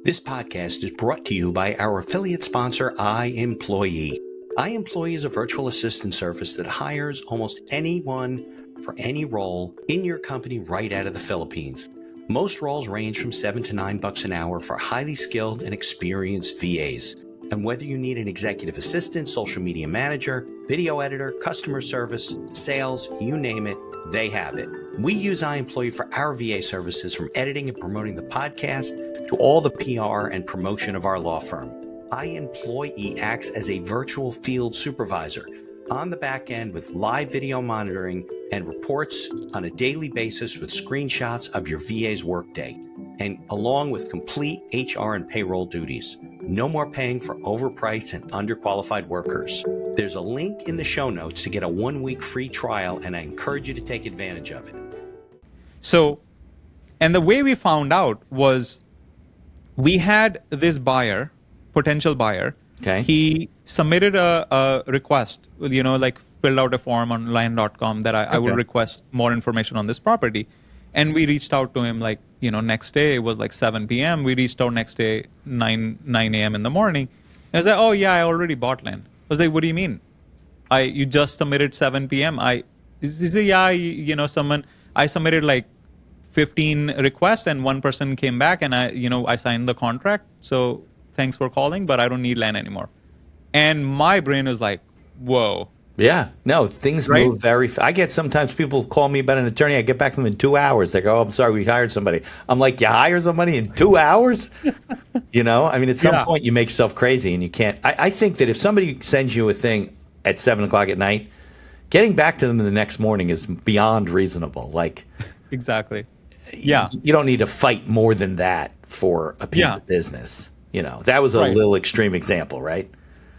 This podcast is brought to you by our affiliate sponsor, iEmployee. iEmployee is a virtual assistant service that hires almost anyone for any role in your company right out of the Philippines. Most roles range from $7 to $9 an hour for highly skilled and experienced VAs. And whether you need an executive assistant, social media manager, video editor, customer service, sales, you name it, they have it. We use iEmployee for our VA services, from editing and promoting the podcast to all the PR and promotion of our law firm. iEmployee acts as a virtual field supervisor on the back end with live video monitoring and reports on a daily basis with screenshots of your VA's workday, and along with complete HR and payroll duties. No more paying for overpriced and underqualified workers. There's a link in the show notes to get a 1-week free trial, and I encourage you to take advantage of it. So, and the way we found out was we had this potential buyer. Okay. He submitted a request, like filled out a form on land.com that I would request more information on this property. And we reached out to him next day. It was like 7 p.m. We reached out next day, 9 a.m. in the morning. And I was like, oh, yeah, I already bought land. I was like, what do you mean? You just submitted 7 p.m. I submitted like 15 requests and one person came back and I signed the contract. So thanks for calling, but I don't need land anymore. And my brain was like, whoa. Yeah, no, things Right? move very I get sometimes people call me about an attorney. I get back from them in 2 hours. They go, oh, I'm sorry, we hired somebody. I'm like, you hire somebody in 2 hours? I mean, at some Yeah. point you make yourself crazy and you can't. I think that if somebody sends you a thing at 7 o'clock at night, getting back to them the next morning is beyond reasonable. Like, Exactly. Yeah. you don't need to fight more than that for a piece Yeah. of business. That was a Right. little extreme example, right?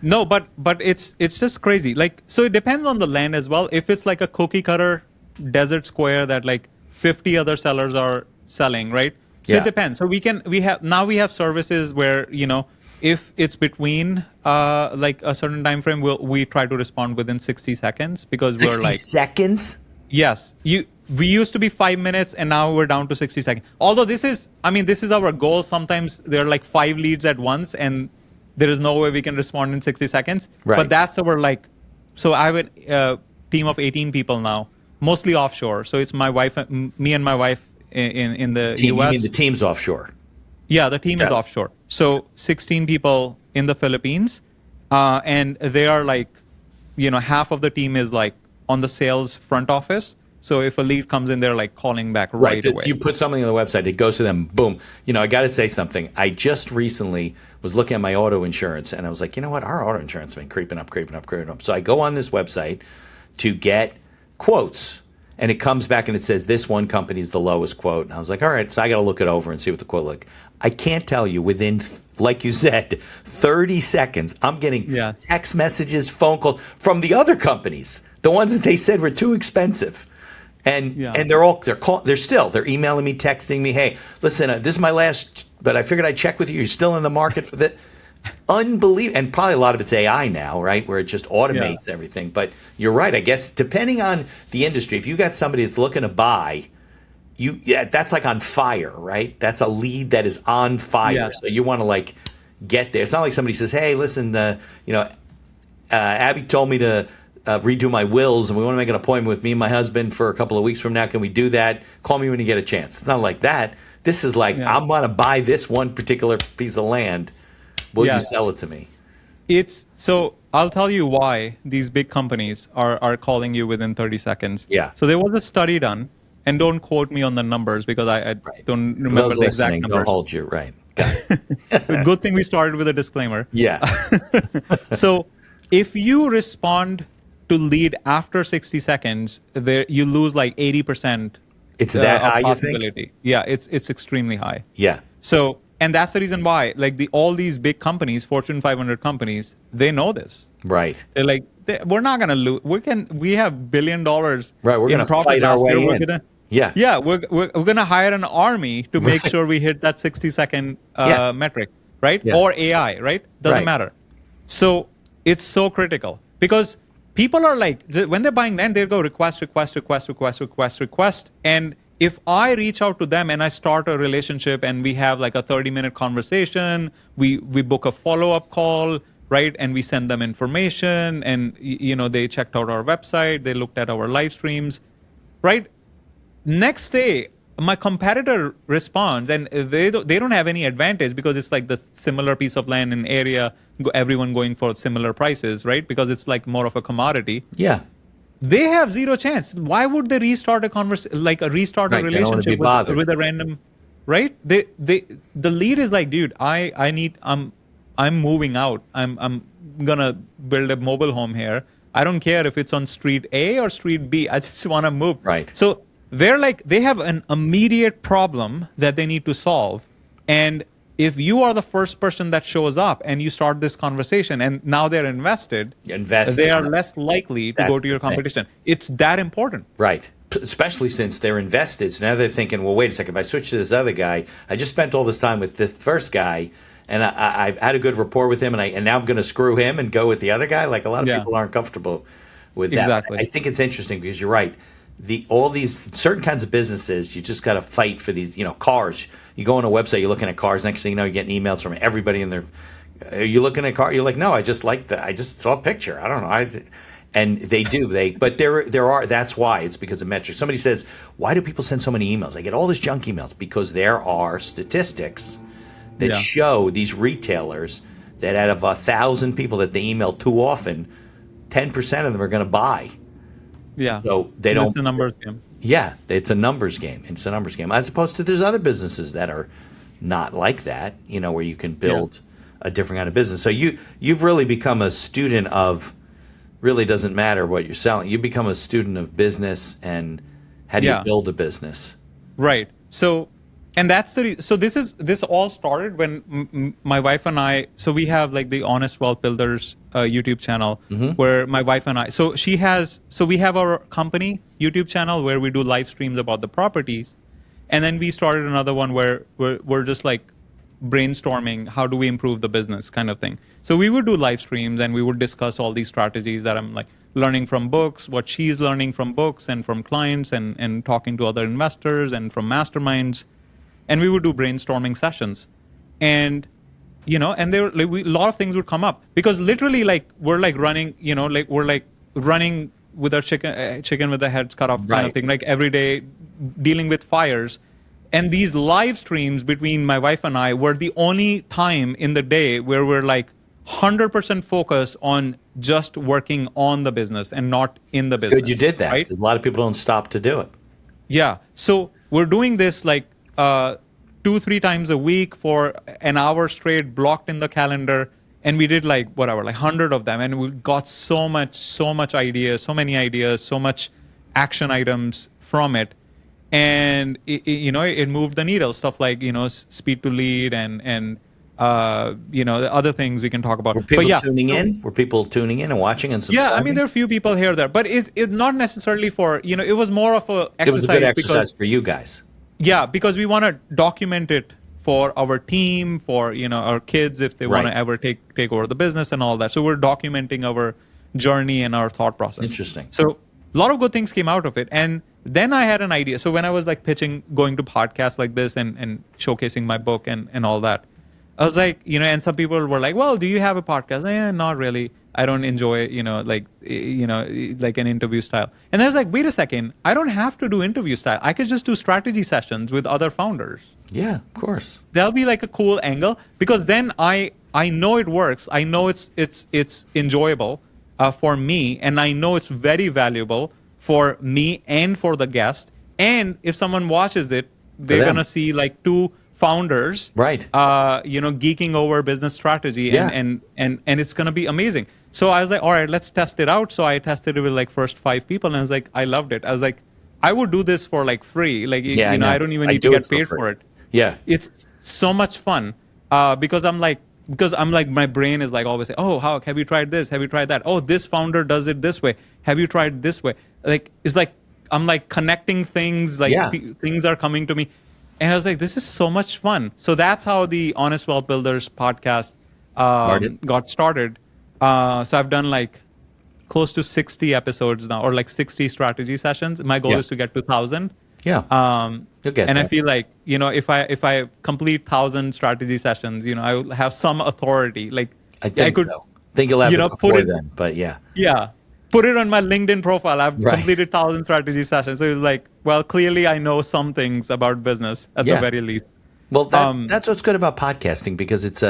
No, but it's just crazy. Like, so it depends on the land as well. If it's like a cookie cutter desert square that like 50 other sellers are selling, right? So Yeah. it depends. So we have services where, if it's between like a certain time frame, we try to respond within 60 seconds because 60 we're like, seconds? yes, we used to be 5 minutes and now we're down to 60 seconds. Although this is our goal. Sometimes there are like 5 leads at once and there is no way we can respond in 60 seconds. Right. But that's our like, so I have a team of 18 people now, mostly offshore. So it's my wife, me and my wife in the You US. mean the team's offshore? Yeah, the team is Yeah. offshore. So 16 people in the Philippines. And they are like, half of the team is like on the sales front office. So if a lead comes in, they're like calling back right away. You put something on the website, it goes to them, boom. I got to say something. I just recently was looking at my auto insurance and I was like, you know what? Our auto insurance has been creeping up. So I go on this website to get quotes and it comes back and it says this one company is the lowest quote. And I was like, all right, so I got to look it over and see what the quote like. I can't tell you within, like you said, 30 seconds, I'm getting Yeah. text messages, phone calls from the other companies, the ones that they said were too expensive. And Yeah. they're emailing me, texting me, hey, listen, this is my last, but I figured I'd check with you. You're still in the market for that. Unbelievable. And probably a lot of it's AI now, right? Where it just automates everything. But you're right. I guess depending on the industry, if you got somebody that's looking to buy, that's like on fire, right? That's a lead that is on fire. Yeah. So you want to like get there. It's not like somebody says, hey, listen, Abby told me to redo my wills and we want to make an appointment with me and my husband for a couple of weeks from now. Can we do that? Call me when you get a chance. It's not like that. This is like, I'm going to buy this one particular piece of land. Will Yeah. you sell it to me? So I'll tell you why these big companies are calling you within 30 seconds. Yeah. So there was a study done, and don't quote me on the numbers because I don't For remember those the exact listening, numbers. don't hold you. Right. Got it. Good thing we started with a disclaimer. Yeah. So if you respond to lead after 60 seconds, you lose like 80%. It's that of high, you think? possibility. Yeah, it's extremely high. Yeah. So, and that's the reason why, like all these big companies, Fortune 500 companies, they know this. Right. They're like, we're not gonna lose. We have $1 billion. Right, we're in gonna profit fight our last way year. in. We're gonna hire an army to make sure we hit that 60-second metric, right? Yeah. Or AI, right? Doesn't Right. matter. So it's so critical because people are like, when they're buying land, they go request, and if I reach out to them and I start a relationship and we have like a 30-minute conversation, we book a follow-up call, right? And we send them information and, they checked out our website, they looked at our live streams, right? Next day, my competitor responds and they don't have any advantage because it's like the similar piece of land in area, everyone going for similar prices, right? Because it's like more of a commodity. Yeah. They have zero chance. Why would they restart a conversation, like a Right, they don't wanna be relationship bothered. with a random, right? The lead is like, dude, I'm moving out. I'm gonna build a mobile home here. I don't care if it's on street A or street B. I just want to move. Right. So they have an immediate problem that they need to solve, and if you are the first person that shows up and you start this conversation and now they're invested, they are less likely to go to your competition. It's that important. Right. Especially since they're invested. So now they're thinking, well, wait a second. If I switch to this other guy, I just spent all this time with this first guy and I've had a good rapport with him and now I'm going to screw him and go with the other guy. Like a lot of people aren't comfortable with that. Exactly. I think it's interesting because you're right. All these certain kinds of businesses, you just got to fight for these, cars. You go on a website, you're looking at cars. Next thing you know, you're getting emails from everybody in there. Are you looking at a car? You're like, no, I just like I just saw a picture. I don't know. And they do. But there are. That's why it's because of metrics. Somebody says, why do people send so many emails? I get all this junk emails because there are statistics that show these retailers that out of 1,000 people that they email too often, 10% of them are going to buy. Yeah. So they It's don't. a numbers game. Yeah, it's a numbers game. It's a numbers game. As opposed to there's other businesses that are not like that, where you can build a different kind of business. So you've really become a student of, really doesn't matter what you're selling. You become a student of business and how do you build a business. Right. So, and that's so this all started when my wife and I, so we have like the Honest Wealth Builders YouTube channel where my wife and I, so we have our company YouTube channel where we do live streams about the properties. And then we started another one where we're just like brainstorming, how do we improve the business kind of thing. So we would do live streams and we would discuss all these strategies that I'm like learning from books, what she's learning from books and from clients and talking to other investors and from masterminds. And we would do brainstorming sessions. And, and there like, a lot of things would come up because literally like we're like running, we're like running with our chicken with the heads cut off kind of thing, like every day dealing with fires. And these live streams between my wife and I were the only time in the day where we're like 100% focused on just working on the business and not in the business. Good, you did that. Right? 'Cause a lot of people don't stop to do it. Yeah. So we're doing this like 2-3 times a week for an hour straight, blocked in the calendar. And we did like whatever, like 100 of them. And we got so much ideas, so many ideas, so much action items from it. And it moved the needle. Stuff like speed to lead and the other things we can talk about. Were people tuning in? Were people tuning in and watching and subscribing? Yeah, I mean there are a few people here or there, but it's not necessarily for it was more of a exercise. It was a good exercise for you guys. Yeah, because we want to document it for our team, for our kids if they want to ever take over the business and all that. So we're documenting our journey and our thought process. Interesting. So a lot of good things came out of it. And then I had an idea. So when I was like pitching, going to podcasts like this and showcasing my book and all that, I was like, and some people were like, well, do you have a podcast? Not really. I don't enjoy, like an interview style. And I was like, wait a second. I don't have to do interview style. I could just do strategy sessions with other founders. Yeah, of course. That'll be like a cool angle because then I know it works. I know it's enjoyable for me, and I know it's very valuable for me and for the guest. And if someone watches it, they're gonna see like two founders, right? Geeking over business strategy, and it's gonna be amazing. So I was like, all right, let's test it out. So I tested it with like first 5 people, and I was like, I loved it. I was like, I would do this for like free, like I don't even need to get paid for it. Yeah, it's so much fun because I'm like my brain is like always say, oh, how have you tried this? Have you tried that? Oh, this founder does it this way. Have you tried this way? Like it's like I'm like connecting things, like things are coming to me, and I was like, this is so much fun. So that's how the Honest Wealth Builders podcast got started. So I've done like close to 60 episodes now, or like 60 strategy sessions. My goal is to get to 1,000. Yeah. And I feel like, if I complete 1,000 strategy sessions, I will have some authority. Like I think so. I think you'll have it before then, but yeah. Yeah. Put it on my LinkedIn profile. I've completed 1,000 strategy sessions. So it's like, well, clearly I know some things about business at the very least. Well, that's what's good about podcasting, because it's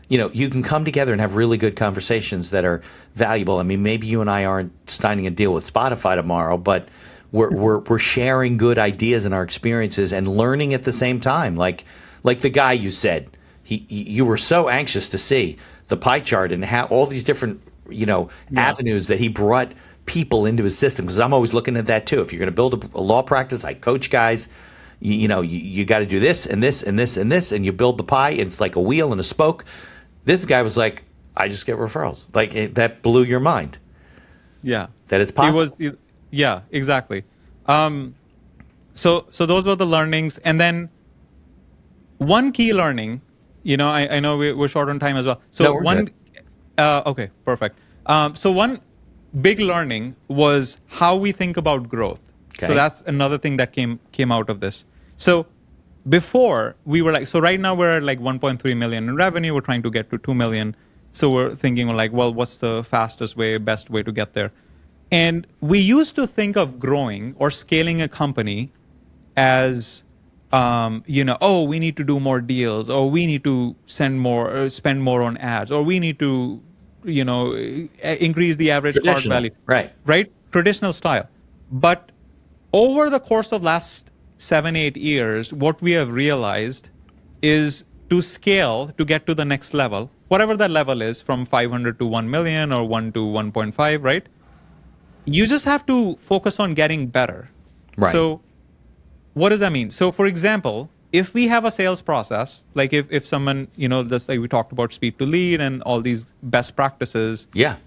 you can come together and have really good conversations that are valuable. I mean, maybe you and I aren't signing a deal with Spotify tomorrow, but we're sharing good ideas and our experiences and learning at the same time. Like the guy you said, you were so anxious to see the pie chart and how all these different avenues that he brought people into his system. Because I'm always looking at that too. If you're going to build a law practice, I coach guys. You got to do this and this and this and this, and you build the pie. And it's like a wheel and a spoke. This guy was like, I just get referrals. Like that blew your mind. Yeah, that it's possible. Yeah, exactly. So those were the learnings, and then one key learning. I know we're short on time as well. So okay, perfect. So one big learning was how we think about growth. Okay. So that's another thing that came out of this. So before we were like, so right now we're at like 1.3 million in revenue. We're trying to get to 2 million. So we're thinking like, well, what's the fastest way, best way to get there? And we used to think of growing or scaling a company as oh, we need to do more deals, or we need to spend more on ads, or we need to, increase the average cart Traditional, value. right. Right? Traditional style. But over the course of last 7-8 years, what we have realized is to scale to get to the next level, whatever that level is, from 500 to 1 million or 1 to 1.5, right? You just have to focus on getting better. Right. So what does that mean? So for example, if we have a sales process, like if someone, just like we talked about speed to lead and all these best practices, Yeah.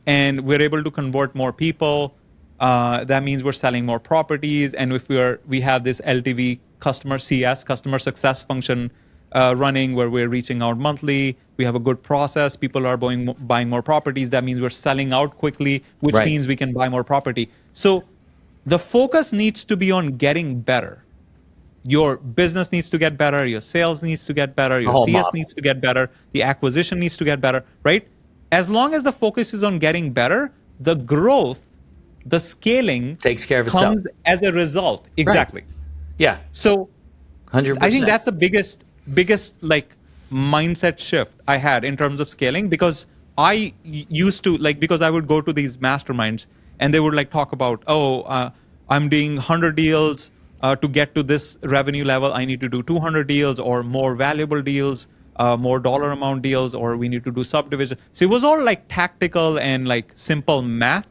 and we're able to convert more people, that means we're selling more properties. And if we have this LTV customer success function running, where we're reaching out monthly, we have a good process, people are buying more properties, that means we're selling out quickly, which Right. means we can buy more property. So the focus needs to be on getting better. Your business needs to get better, your sales needs to get better, your whole CS model. needs to get better, the acquisition needs to get better, right? As long as the focus is on getting better, the growth, the scaling Takes care of itself. comes as a result. Exactly. Yeah. So 100%. I think that's the biggest like mindset shift I had in terms of scaling, because I used to because I would go to these masterminds and they would talk about, I'm doing 100 deals to get to this revenue level. I need to do 200 deals or more valuable deals, more dollar amount deals, or we need to do subdivision. So it was all tactical and simple math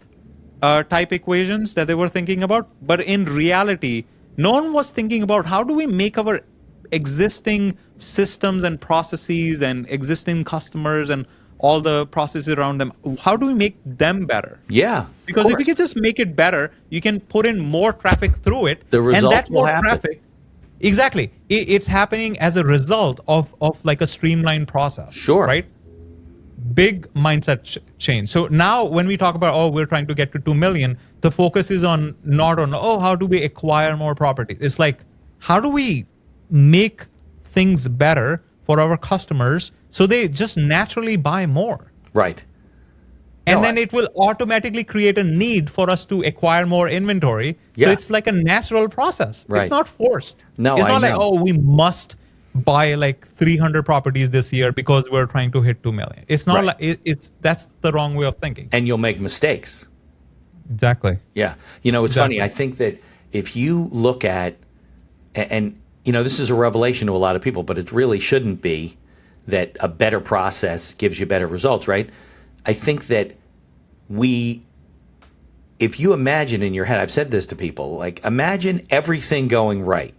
type equations that they were thinking about. But in reality, no one was thinking about how do we make our existing systems and processes and existing customers and all the processes around them, how do we make them better? Yeah. Because if you can just make it better, you can put in more traffic through it. The result and that will more happen. traffic, exactly. It's happening as a result of a streamlined process. Sure. Right? Big mindset change. So now when we talk about, we're trying to get to 2 million, the focus is not on, how do we acquire more properties? It's how do we make things better for our customers so they just naturally buy more? Right. And then it will automatically create a need for us to acquire more inventory. Yeah. So it's like a natural process. Right. It's not forced. No, it's I not know. we must buy 300 properties this year because we're trying to hit 2 million. It's not Right. that's the wrong way of thinking. And you'll make mistakes. Exactly. Yeah. It's Exactly. funny. I think that if you look at, and this is a revelation to a lot of people, but it really shouldn't be, that a better process gives you better results, right? I think that if you imagine in your head, I've said this to people, imagine everything going right?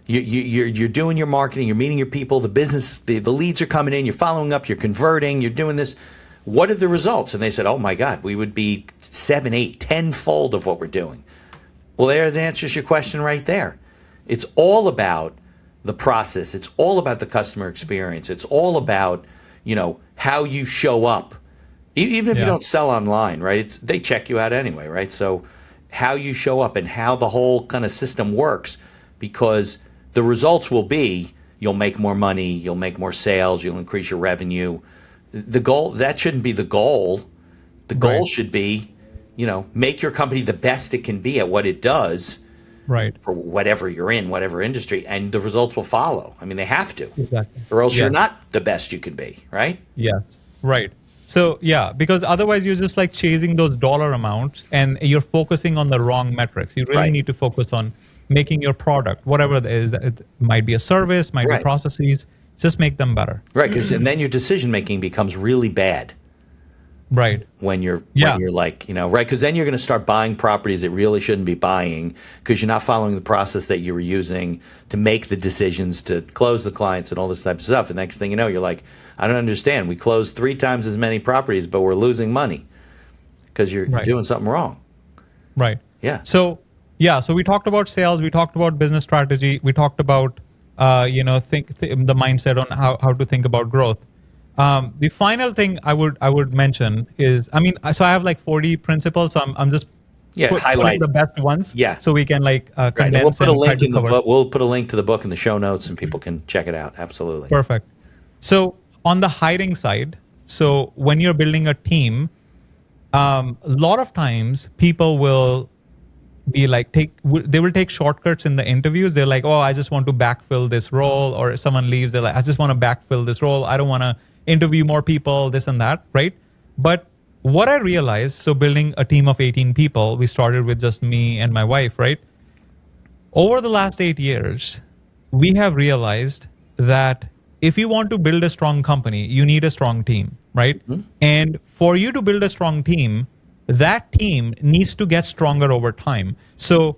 You're doing your marketing, you're meeting your people, the business, the leads are coming in, you're following up, you're converting, you're doing this. What are the results? And they said, oh my God, we would be 7, 8, 10-fold of what we're doing. Well, there answers your question right there. It's all about the process. It's all about the customer experience. It's all about, how you show up. Even if you don't sell online, right? They check you out anyway, right? So how you show up and how the whole kind of system works, because the results will be you'll make more money, you'll make more sales, you'll increase your revenue. The goal, that shouldn't be the goal. The goal Right. should be, make your company the best it can be at what it does. Right. For whatever you're in, whatever industry, and the results will follow. I mean, they have to. Exactly. Or else you're Yes. not the best you can be, right? Yes. Right. So because otherwise you're just chasing those dollar amounts and you're focusing on the wrong metrics. You really Right. need to focus on making your product, whatever it is. It might be a service, might Right. be processes. Just make them better. Right, and then your decision making becomes really bad Right. when you're Yeah. right, because then you're going to start buying properties that really shouldn't be buying because you're not following the process that you were using to make the decisions to close the clients and all this type of stuff. And next thing you know, you're like, I don't understand. We closed 3 times as many properties, but we're losing money because you're Right. doing something wrong. Right. Yeah. So we talked about sales, we talked about business strategy, we talked about the mindset on how to think about growth. The final thing I would mention is, so I have 40 principles. So I'm just putting highlight the best ones. Yeah. So we can Right. And condense. we'll put a and try link to in the cover. book. We'll put a link to the book in the show notes, and people can check it out. Absolutely. Perfect. So on the hiring side, so when you're building a team, a lot of times people will be like they will take shortcuts in the interviews. They're like, oh, I just want to backfill this role, or if someone leaves, they're like, I just want to backfill this role. I don't want to interview more people, this and that, right? But what I realized, so building a team of 18 people, we started with just me and my wife, right? Over the last 8 years, we have realized that if you want to build a strong company, you need a strong team, right? And for you to build a strong team, that team needs to get stronger over time. So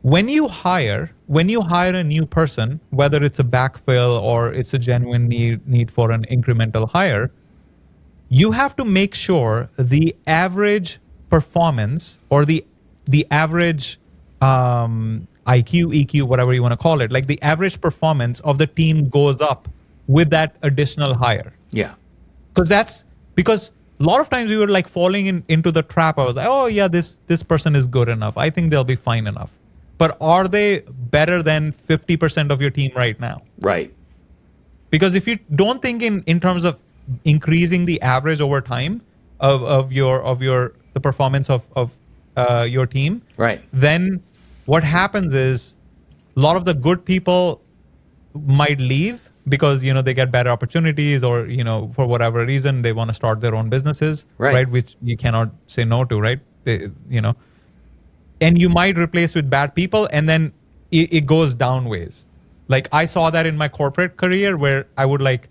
when you hire a new person, whether it's a backfill or it's a genuine need for an incremental hire, you have to make sure the average performance or the average IQ, EQ, whatever you want to call it, like the average performance of the team goes up with that additional hire. Yeah. Because a lot of times we were like falling into the trap. I was like, oh yeah, this person is good enough. I think they'll be fine enough. But are they better than 50% of your team right now? Right. Because if you don't think in terms of increasing the average over time of the performance of your team, right, then what happens is a lot of the good people might leave because they get better opportunities, or for whatever reason they want to start their own businesses, right? Which you cannot say no to, right? And you might replace with bad people, and then it goes downways. Like I saw that in my corporate career, where I would like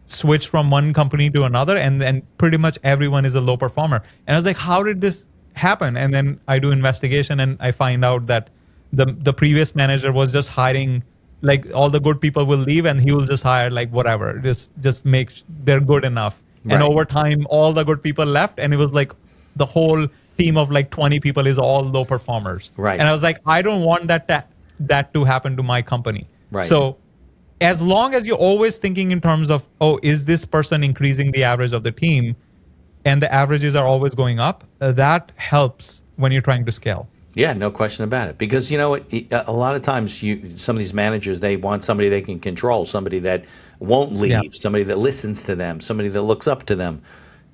switch from one company to another, and then pretty much everyone is a low performer. And I was like, how did this happen? And then I do investigation, and I find out that the previous manager was just hiring, like all the good people will leave and he will just hire like whatever, just make they're good enough. Right. And over time, all the good people left, and it was like the whole team of like 20 people is all low performers. Right. And I was like, I don't want that to happen to my company. Right. So as long as you're always thinking in terms of, oh, is this person increasing the average of the team, and the averages are always going up, that helps when you're trying to scale. Yeah, no question about it. Because you know what, a lot of times some of these managers, they want somebody they can control, somebody that won't leave, somebody that listens to them, somebody that looks up to them.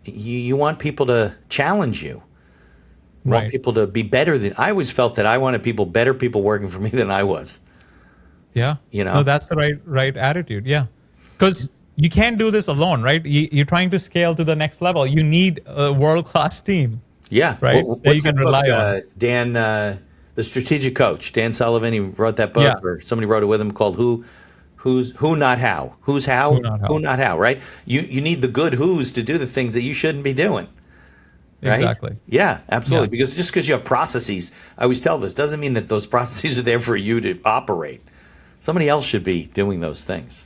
You want people to challenge you. You want people to be better than. I always felt that I wanted better people working for me than I was. Yeah. No, that's the right attitude. Yeah. Because you can't do this alone, right? You're trying to scale to the next level. You need a world-class team. Yeah. Right. That you can rely on. Dan, the strategic coach, Dan Sullivan, he wrote that book, or somebody wrote it with him, called Who, Not How. Who's How? Who, Not How, right? You need the good who's to do the things that you shouldn't be doing. Right? Exactly. Yeah, absolutely. Because just because you have processes, I always tell this, doesn't mean that those processes are there for you to operate. Somebody else should be doing those things.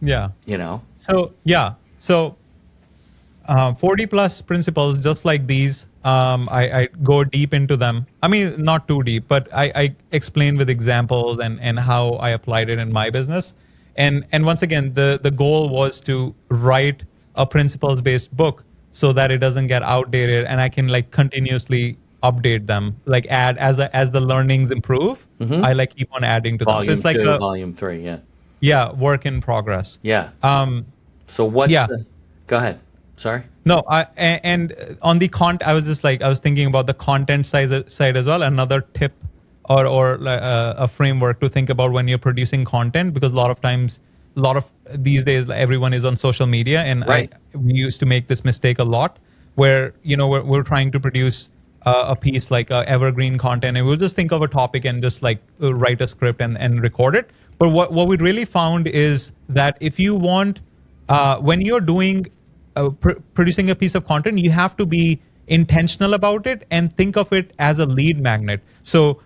Yeah. So, 40 plus principles, just like these, I go deep into them. I mean, not too deep, but I explain with examples and how I applied it in my business. And once again, the goal was to write a principles-based book so that it doesn't get outdated, and I can like continuously update them, like add as the learnings improve. I like keep on adding to them. Volume so it's like 2, volume 3, work in progress. Yeah. So what's go ahead. Sorry. No, and on the I was thinking about the content side as well. Another tip or a framework to think about when you're producing content, because a lot of these days everyone is on social media, and we used to make this mistake a lot, where we're trying to produce a piece like evergreen content, and we'll just think of a topic and just like write a script and record it. But what we really found is that if you want, when you're doing producing a piece of content, you have to be intentional about it and think of it as a lead magnet. So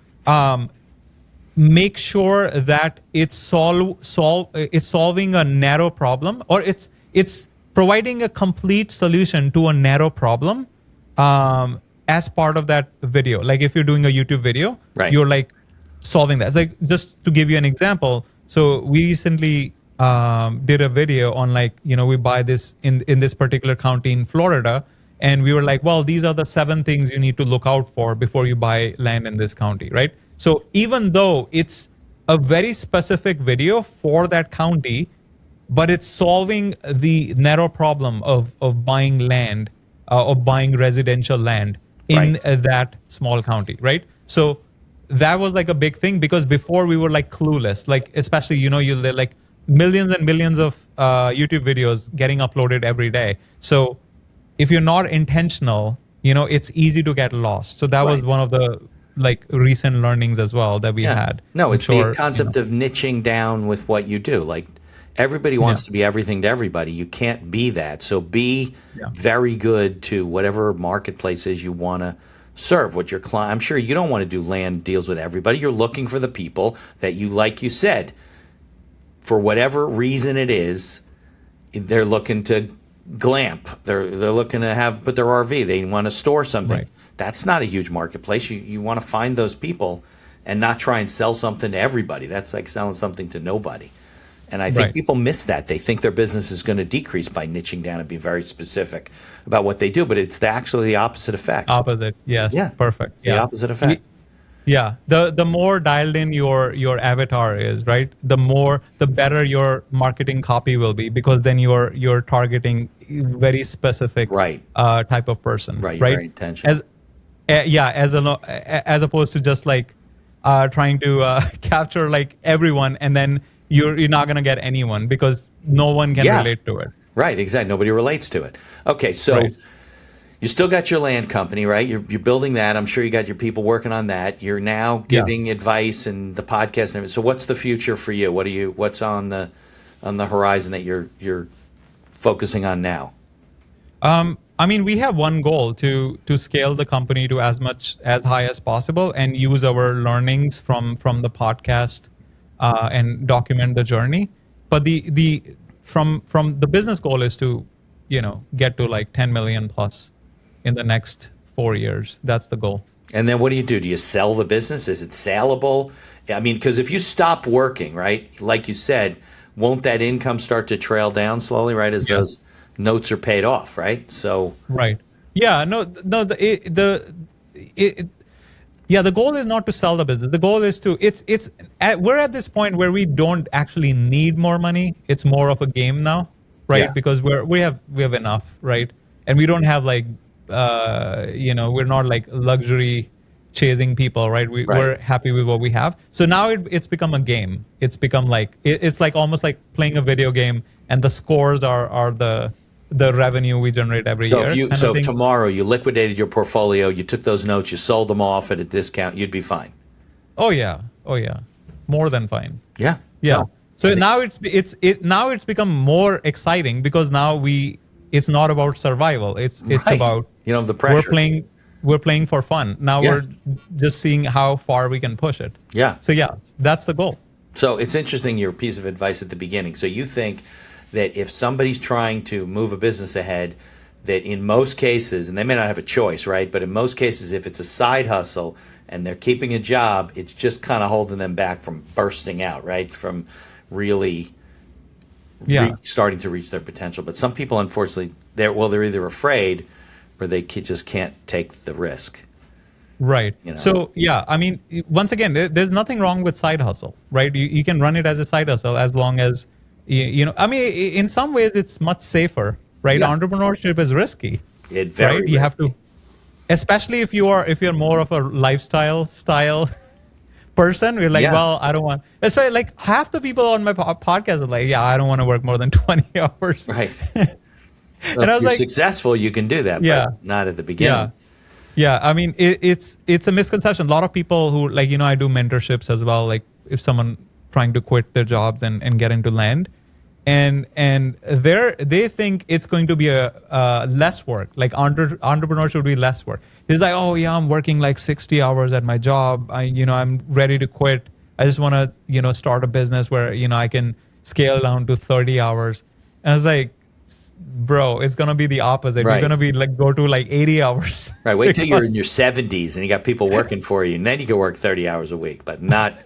make sure that it's solving a narrow problem, or it's providing a complete solution to a narrow problem as part of that video. Like if you're doing a YouTube video, you're like solving that. It's like, just to give you an example, so we recently did a video on like, we buy this in this particular county in Florida, and we were like, well, these are the 7 things you need to look out for before you buy land in this county, right? So even though it's a very specific video for that county, but it's solving the narrow problem of buying land, or buying residential land in that small county, right? So that was like a big thing, because before we were like clueless, like especially, you like millions and millions of YouTube videos getting uploaded every day. So if you're not intentional, it's easy to get lost. So that was Right. one of the like recent learnings as well that we had. No, I'm it's sure, the concept of niching down with what you do. Like everybody wants to be everything to everybody. You can't be that. So be very good to whatever marketplace is you want to serve. What your client, I'm sure you don't want to do land deals with everybody. You're looking for the people that you, like you said, for whatever reason it is, they're looking to glamp. They're looking to put their RV. They want to store something. Right. That's not a huge marketplace. You want to find those people and not try and sell something to everybody. That's like selling something to nobody. And I think people miss that. They think their business is going to decrease by niching down and being very specific about what they do, but it's actually the opposite effect. Opposite. Yes. Yeah. Perfect. It's the opposite effect. Yeah. The more dialed in your avatar is, right, the better your marketing copy will be, because then you're targeting very specific type of person. Right. Right. Very intentional. As opposed to just like trying to capture like everyone, and then you're not gonna get anyone because no one can relate to it. Right, exactly. Nobody relates to it. Okay, so you still got your land company, right? You're building that. I'm sure you got your people working on that. You're now giving advice and the podcast and everything. So what's the future for you? What's on the horizon that you're focusing on now? I mean, we have one goal to scale the company to as high as possible and use our learnings from the podcast and document the journey. But from the business goal is to, get to like 10 million plus in the next 4 years. That's the goal. And then what do? Do you sell the business? Is it saleable? I mean, because if you stop working, right, like you said, won't that income start to trail down slowly, right, as those notes are paid off, right? So the goal is not to sell the business. The goal is we're at this point where we don't actually need more money. It's more of a game now, right? Because we have enough, right? And we don't have like we're not like luxury chasing people, right? We're happy with what we have. So now it's become a game. It's become like it's like almost like playing a video game, and the scores are the revenue we generate every year. So if tomorrow you liquidated your portfolio, you took those notes, you sold them off at a discount, you'd be fine. Oh yeah, more than fine. Yeah. So now it's become more exciting, because now it's not about survival. It's about the pressure. We're playing for fun. Now we're just seeing how far we can push it. Yeah. So that's the goal. So it's interesting, your piece of advice at the beginning. So you think that if somebody's trying to move a business ahead, that in most cases, and they may not have a choice, right? But in most cases, if it's a side hustle and they're keeping a job, it's just kind of holding them back from bursting out, right? From really starting to reach their potential. But some people, unfortunately, they're either afraid or they just can't take the risk. Right. So, I mean, once again, there's nothing wrong with side hustle, right? You can run it as a side hustle as long as, I mean, in some ways it's much safer, right? Entrepreneurship is risky. It's very risky. You have to, especially if you're more of a lifestyle style person. We're like, well, I don't want. That's why, like, half the people on my podcast are like, I don't want to work more than 20 hours. Right. Well, and if you're successful, you can do that, but not at the beginning. Yeah. I mean, it's a misconception. A lot of people who, like, I do mentorships as well. Like, if someone trying to quit their jobs and get into land, and they think it's going to be a less work. Like, entrepreneurship would be less work. He's like, I'm working like 60 hours at my job. I'm ready to quit. I just want to, start a business where, I can scale down to 30 hours. And I was like, bro, it's gonna be the opposite. Right. You're gonna be like go to like 80 hours. Right. Wait till you're in your 70s and you got people working for you, and then you can work 30 hours a week, but not.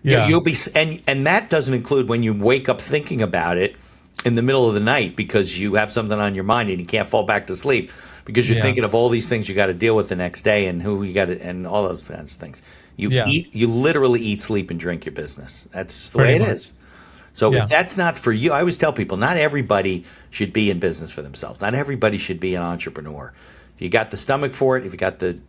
You'll be, and that doesn't include when you wake up thinking about it in the middle of the night because you have something on your mind and you can't fall back to sleep because you're thinking of all these things you got to deal with the next day and who you got to, and all those kinds of things. You literally eat, sleep, and drink your business. That's just the way it is. So if that's not for you, I always tell people, not everybody should be in business for themselves. Not everybody should be an entrepreneur. If you got the stomach for it, if you got the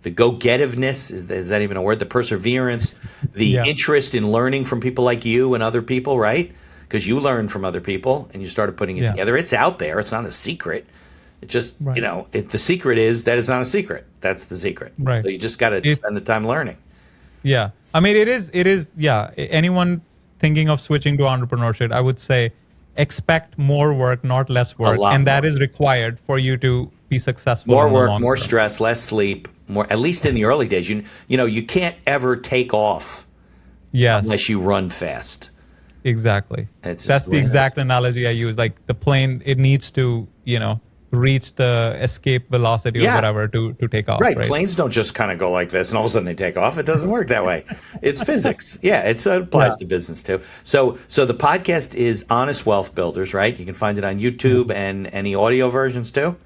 the go-getiveness, is that even a word? The perseverance, the Yeah. interest in learning from people like you and other people, right? Because you learned from other people and you started putting it Yeah. together. It's out there. It's not a secret. It just, Right. the secret is that it's not a secret. That's the secret. Right. So you just got to It's- spend the time learning. Yeah. I mean, it is, yeah. Anyone thinking of switching to entrepreneurship, I would say expect more work, not less work. lot And that more. is required for you to be successful. More in the work, long more term. stress, less sleep, more, at least in the early days. You can't ever take off Yes. unless you run fast. Exactly. It's just That's the the way it is. exact analogy I use. Like the plane, it needs to, reach the escape velocity Yeah. or whatever to take off. Right. Right. Planes don't just kind of go like this and all of a sudden they take off. It doesn't work that way. It's physics. Yeah. It applies Yeah. to business too. So the podcast is Honest Wealth Builders, right? You can find it on YouTube and any audio versions too.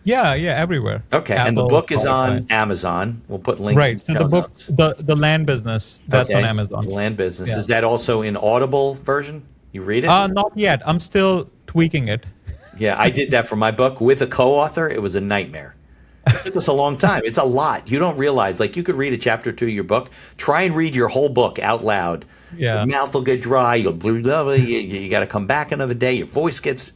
Yeah. Yeah. Everywhere. Okay. And the Apple, book is Spotify. on Amazon. We'll put links. in Right. So show the book, notes. the land business, that's on Okay. Amazon. The land business. Yeah. Is that also in Audible version? You read it? Not yet. I'm still tweaking it. Yeah, I did that for my book with a co-author. It was a nightmare. It took us a long time. It's a lot. You don't realize, like, you could read a chapter or two of your book. Try and read your whole book out loud. Yeah. Your mouth will get dry. You got to come back another day. Your voice gets.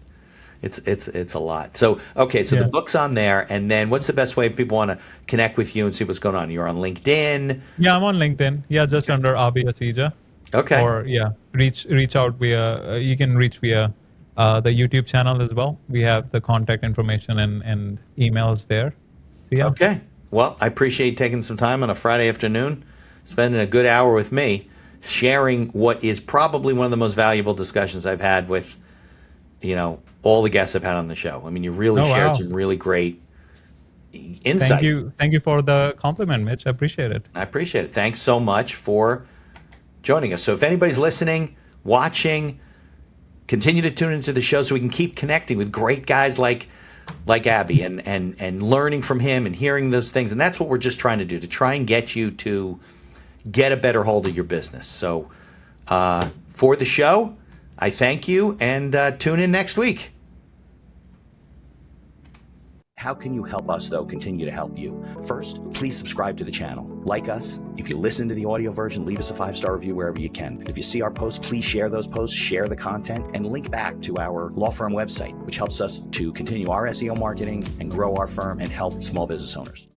It's a lot. So okay, so the Yeah. book's on there, and then what's the best way if people want to connect with you and see what's going on? You're on LinkedIn. Yeah, I'm on LinkedIn. Yeah, just under Abi Asija. Okay. Or reach out via. You can reach via the YouTube channel as well. We have the contact information and emails there. So yeah. Okay. Well, I appreciate you taking some time on a Friday afternoon, spending a good hour with me, sharing what is probably one of the most valuable discussions I've had with, all the guests I've had on the show. I mean, you really Oh, shared wow. some really great insight. Thank you for the compliment, Mitch. I appreciate it. I appreciate it. Thanks so much for joining us. So if anybody's listening, watching, continue to tune into the show so we can keep connecting with great guys like Abi and learning from him and hearing those things. And that's what we're just trying to do, to try and get you to get a better hold of your business. So for the show, I thank you and tune in next week. How can you help us, though, continue to help you? First, please subscribe to the channel. Like us. If you listen to the audio version, leave us a 5-star review wherever you can. If you see our posts, please share those posts, share the content, and link back to our law firm website, which helps us to continue our SEO marketing and grow our firm and help small business owners.